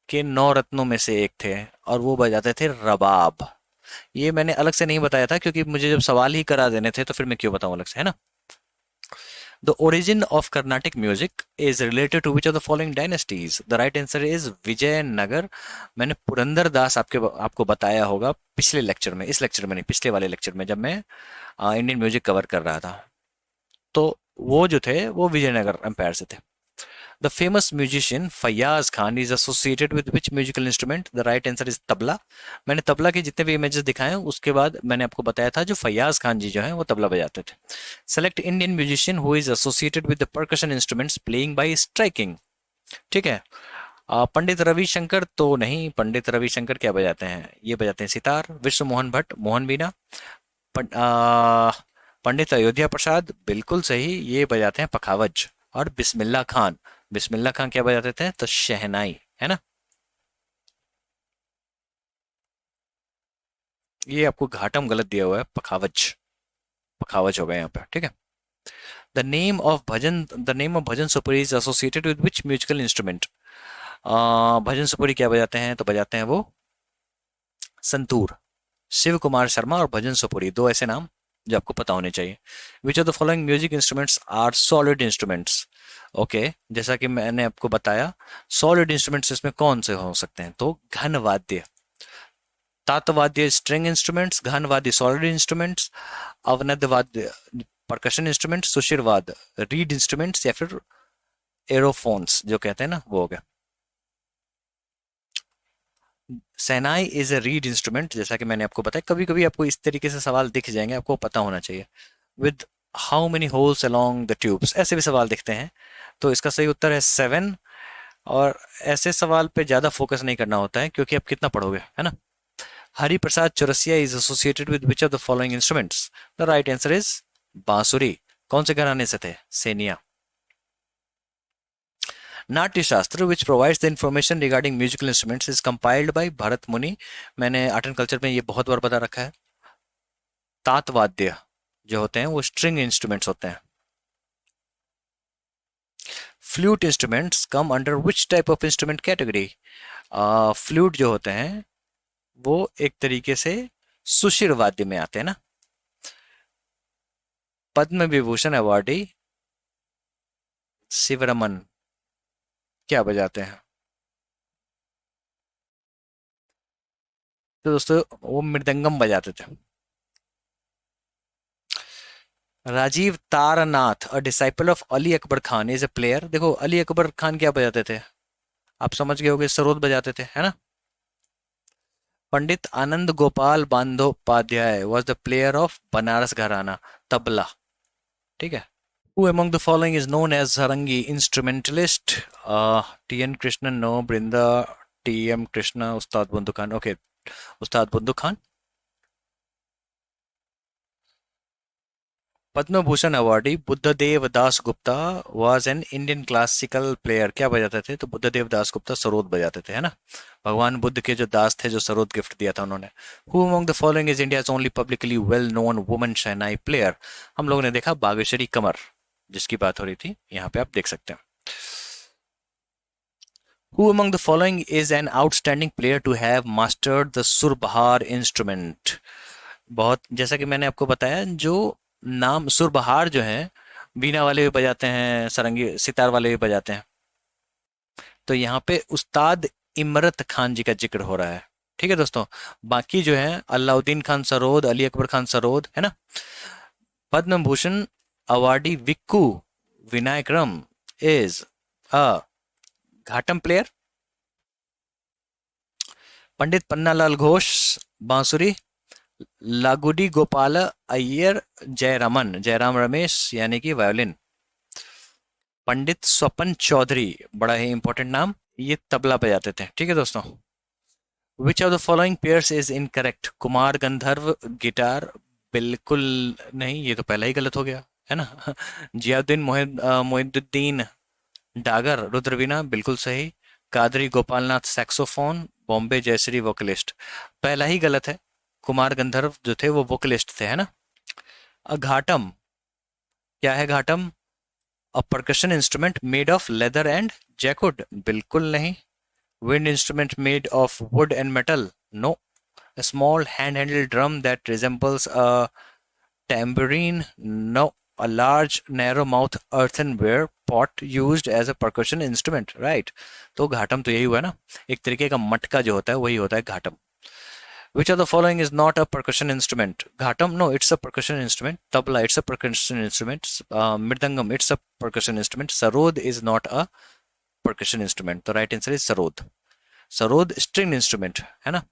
के 9 रत्नों में से एक थे और वो बजाते थे रबाब। ये मैंने अलग से नहीं बताया था क्योंकि मुझे जब सवाल ही करा देने थे तो फिर मैं क्यों बताऊं अलग से, है ना। The origin of Carnatic music is related to which of the following dynasties? The right answer is Vijayanagar. मैंने पुरंदर दास आपको बताया होगा पिछले लेक्चर में, इस लेक्चर में नहीं, पिछले वाले लेक्चर में जब मैं इंडियन म्यूजिक कवर कर रहा था। तो वो जो थे वो विजयनगर एम्पायर से थे। The famous musician Faiyaz Khan is associated with which musical instrument? The right answer is tabla. मैंने तबला के जितने भी इमेजेस दिखाए हैं उसके बाद मैंने आपको बताया था जो फैयाज खान जी जो हैं वो तबला बजाते थे। Select Indian musician who is associated with the percussion instruments playing by striking। ठीक है। पंडित रविशंकर तो नहीं, पंडित रविशंकर क्या बजाते हैं? ये बजाते हैं सितार। विश्व मोहन भट्ट मोहन बीना। पंडित अयोध्या प्रसाद बिल्कुल सही, ये बजाते हैं पखावज। और बिस्मिल्लाह खान, बिस्मिल्लाह खान क्या बजाते थे? तो शहनाई, है ना। ये आपको घाटम गलत दिया हुआ है, पखावज, पखावज होगा यहाँ पे, ठीक है। The name of Bhajan Sopori is associated with which musical instrument? Bhajan Sopori क्या बजाते हैं? तो बजाते हैं वो संतूर। शिव कुमार शर्मा और भजन सुपुरी, दो ऐसे नाम जो आपको पता होने चाहिए। Which of the following music instruments are solid instruments? Okay, जैसा कि मैंने आपको बताया सॉलिड इंस्ट्रूमेंट्स इसमें कौन से हो सकते हैं? तो घन वाद्य, तातवाद्य स्ट्रिंग इंस्ट्रूमेंट्स, घन वाद्य सॉलिड इंस्ट्रूमेंट्स, अवनद वाद्य परकशन इंस्ट्रूमेंट, सुशिरवाद रीड इंस्ट्रूमेंट्स, या फिर एरोफोन्स जो कहते हैं ना, वो हो गया। Shehnai is a read instrument, जैसा कि मैंने आपको बताया। कभी कभी आपको इस तरीके से सवाल दिख जाएंगे, आपको पता होना चाहिए। With how many holes along the tubes, ऐसे भी सवाल दिखते हैं। तो इसका सही उत्तर है 7। और ऐसे सवाल पे ज्यादा फोकस नहीं करना होता है क्योंकि आप कितना पढ़ोगे, है ना। Hari Prasad Chaurasia is associated with which of the following instruments? The right answer is bansuri. कौन से घराने से थे? Senia. Natya Shastra which provides the information regarding musical instruments is compiled by Bharat Muni. मैंने आर्ट एंड कल्चर में ये बहुत बार बता रखा है। तात वाद्य जो होते हैं वो स्ट्रिंग इंस्ट्रूमेंट्स होते हैं। Flute instruments come under which type of instrument category? Flute जो होते हैं वो एक तरीके से सुशिर वाद्य में आते हैं ना। पद्म विभूषण अवार्डी शिवरमन क्या बजाते हैं? तो दोस्तों वो मृदंगम बजाते थे। Rajeev Taranath a disciple of Ali Akbar Khan is a player. देखो अली अकबर खान क्या बजाते थे? आप समझ गए होगे, सरोद बजाते थे, है ना। Pandit Anand Gopal Bandopadhyay was the player of Banaras gharana, tabla, ठीक है। Who among the following is known as Sarangi instrumentalist? T.N. Krishnan, no. Brinda, T.M. Krishna, Ustad Bundu Khan. Okay, Ustad Bundu Khan. Padma Bhushan awardee Buddhadev Das Gupta was an Indian classical player, क्या बजाते थे? तो बुद्धदेव दास गुप्ता सरोद बजाते थे, है ना। भगवान बुद्ध के जो दास थे जो सरोद गिफ्ट दिया था उन्होंने। Who among the following is India's only publicly well known woman shehnai player? हम लोगों ने देखा बागेश्वरी कमर जिसकी बात हो रही थी, यहाँ पे आप देख सकते हैं। Who among the following is an outstanding player to have mastered the surbahar instrument? बहुत जैसा कि मैंने आपको बताया, जो नाम सुरबहार जो है, बीना वाले भी बजाते हैं, सारंगी सितार वाले भी बजाते हैं। तो यहाँ पे उस्ताद इमरत खान जी का जिक्र हो रहा है। ठीक है दोस्तों। बाकी जो है अलाउद्दीन खान सरोद, अली अकबर खान सरोद, है ना। Padma Bhushan awardee Vikku Vinayakram is a ghatam player. Pandit Pannalal Ghosh bansuri, Lalgudi Gopal Iyer Jairam Ramesh यानी कि वायोलिन। पंडित स्वपन चौधरी, बड़ा ही इंपॉर्टेंट नाम, ये तबला बजाते थे। ठीक है दोस्तों। विच of the following pairs is incorrect? Kumar Gandharva guitar, बिल्कुल नहीं, ये तो पहला ही गलत हो गया, है ना। जियाउद्दीन मोहिद्दीन डागर रुद्रवीणा, बिल्कुल सही। कादरी गोपालनाथ सैक्सोफोन, बॉम्बे जयश्री वोकलिस्ट, पहला ही गलत है। कुमार गंधर्व जो थे वो वोकलिस्ट थे, है ना। घाटम, क्या है ghatam? A percussion instrument made of leather and jackwood, बिल्कुल नहीं। Wind instrument made of wood and metal, no. A small hand-handled drum that resembles a tambourine, no. A large narrow mouth earthenware pot used as a percussion instrument, right? तो घाटम तो यही हुआ ना, एक तरीके का मटका जो होता है वही होता है ghatam. Which of the following is not a percussion instrument? Ghatam, no, it's a percussion instrument. Tabla, it's a percussion instrument. Mridangam, it's a percussion instrument. Sarod is not a percussion instrument. The right answer is sarod. Sarod string instrument, है ना।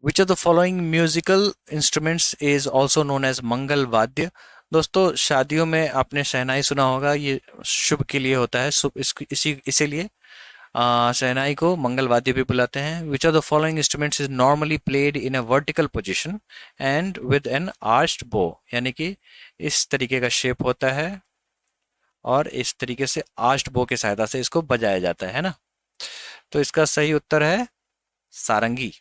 Which of the following musical instruments is also known as मंगल वाद्य? दोस्तों शादियों में आपने शहनाई सुना होगा, ये शुभ के लिए होता है, शुभ इसीलिए शहनाई को मंगल वाद्य भी बुलाते हैं। Which of the following instruments is normally played in a vertical position and with an arched bow? यानी कि इस तरीके का शेप होता है और इस तरीके से आर्च्ड बो की सहायता से इसको बजाया जाता है ना। तो इसका सही उत्तर है सारंगी।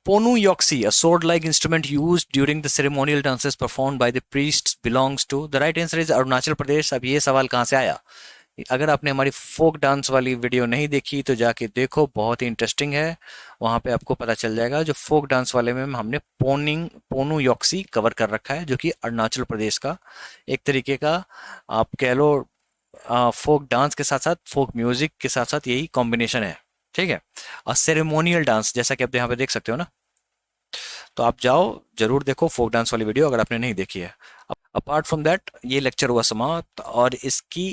Ponu yoksi, a sword-like instrument used during the ceremonial dances performed by the priests, belongs to? The right answer is Arunachal Pradesh. अब ये सवाल कहाँ से आया? अगर आपने हमारी फोक डांस वाली वीडियो नहीं देखी तो जाके देखो, बहुत ही इंटरेस्टिंग है। वहां पे आपको पता चल जाएगा। जो फोक डांस वाले में हमने पोनू योक्सी कवर कर रखा है, जो कि अरुणाचल प्रदेश का एक तरीके का आप कह लो फोक डांस के साथ साथ फोक म्यूजिक के साथ साथ यही कॉम्बिनेशन है। ठीक है। और सेरेमोनियल डांस जैसा कि आप यहाँ पे देख सकते हो ना, तो आप जाओ जरूर देखो फोक डांस वाली वीडियो अगर आपने नहीं देखी है। अपार्ट फ्रॉम दैट ये लेक्चर हुआ समाप्त और इसकी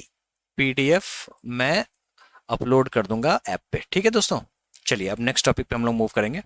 पीडीएफ मैं अपलोड कर दूंगा ऐप पे। ठीक है दोस्तों, चलिए अब नेक्स्ट टॉपिक पे हम लोग मूव करेंगे।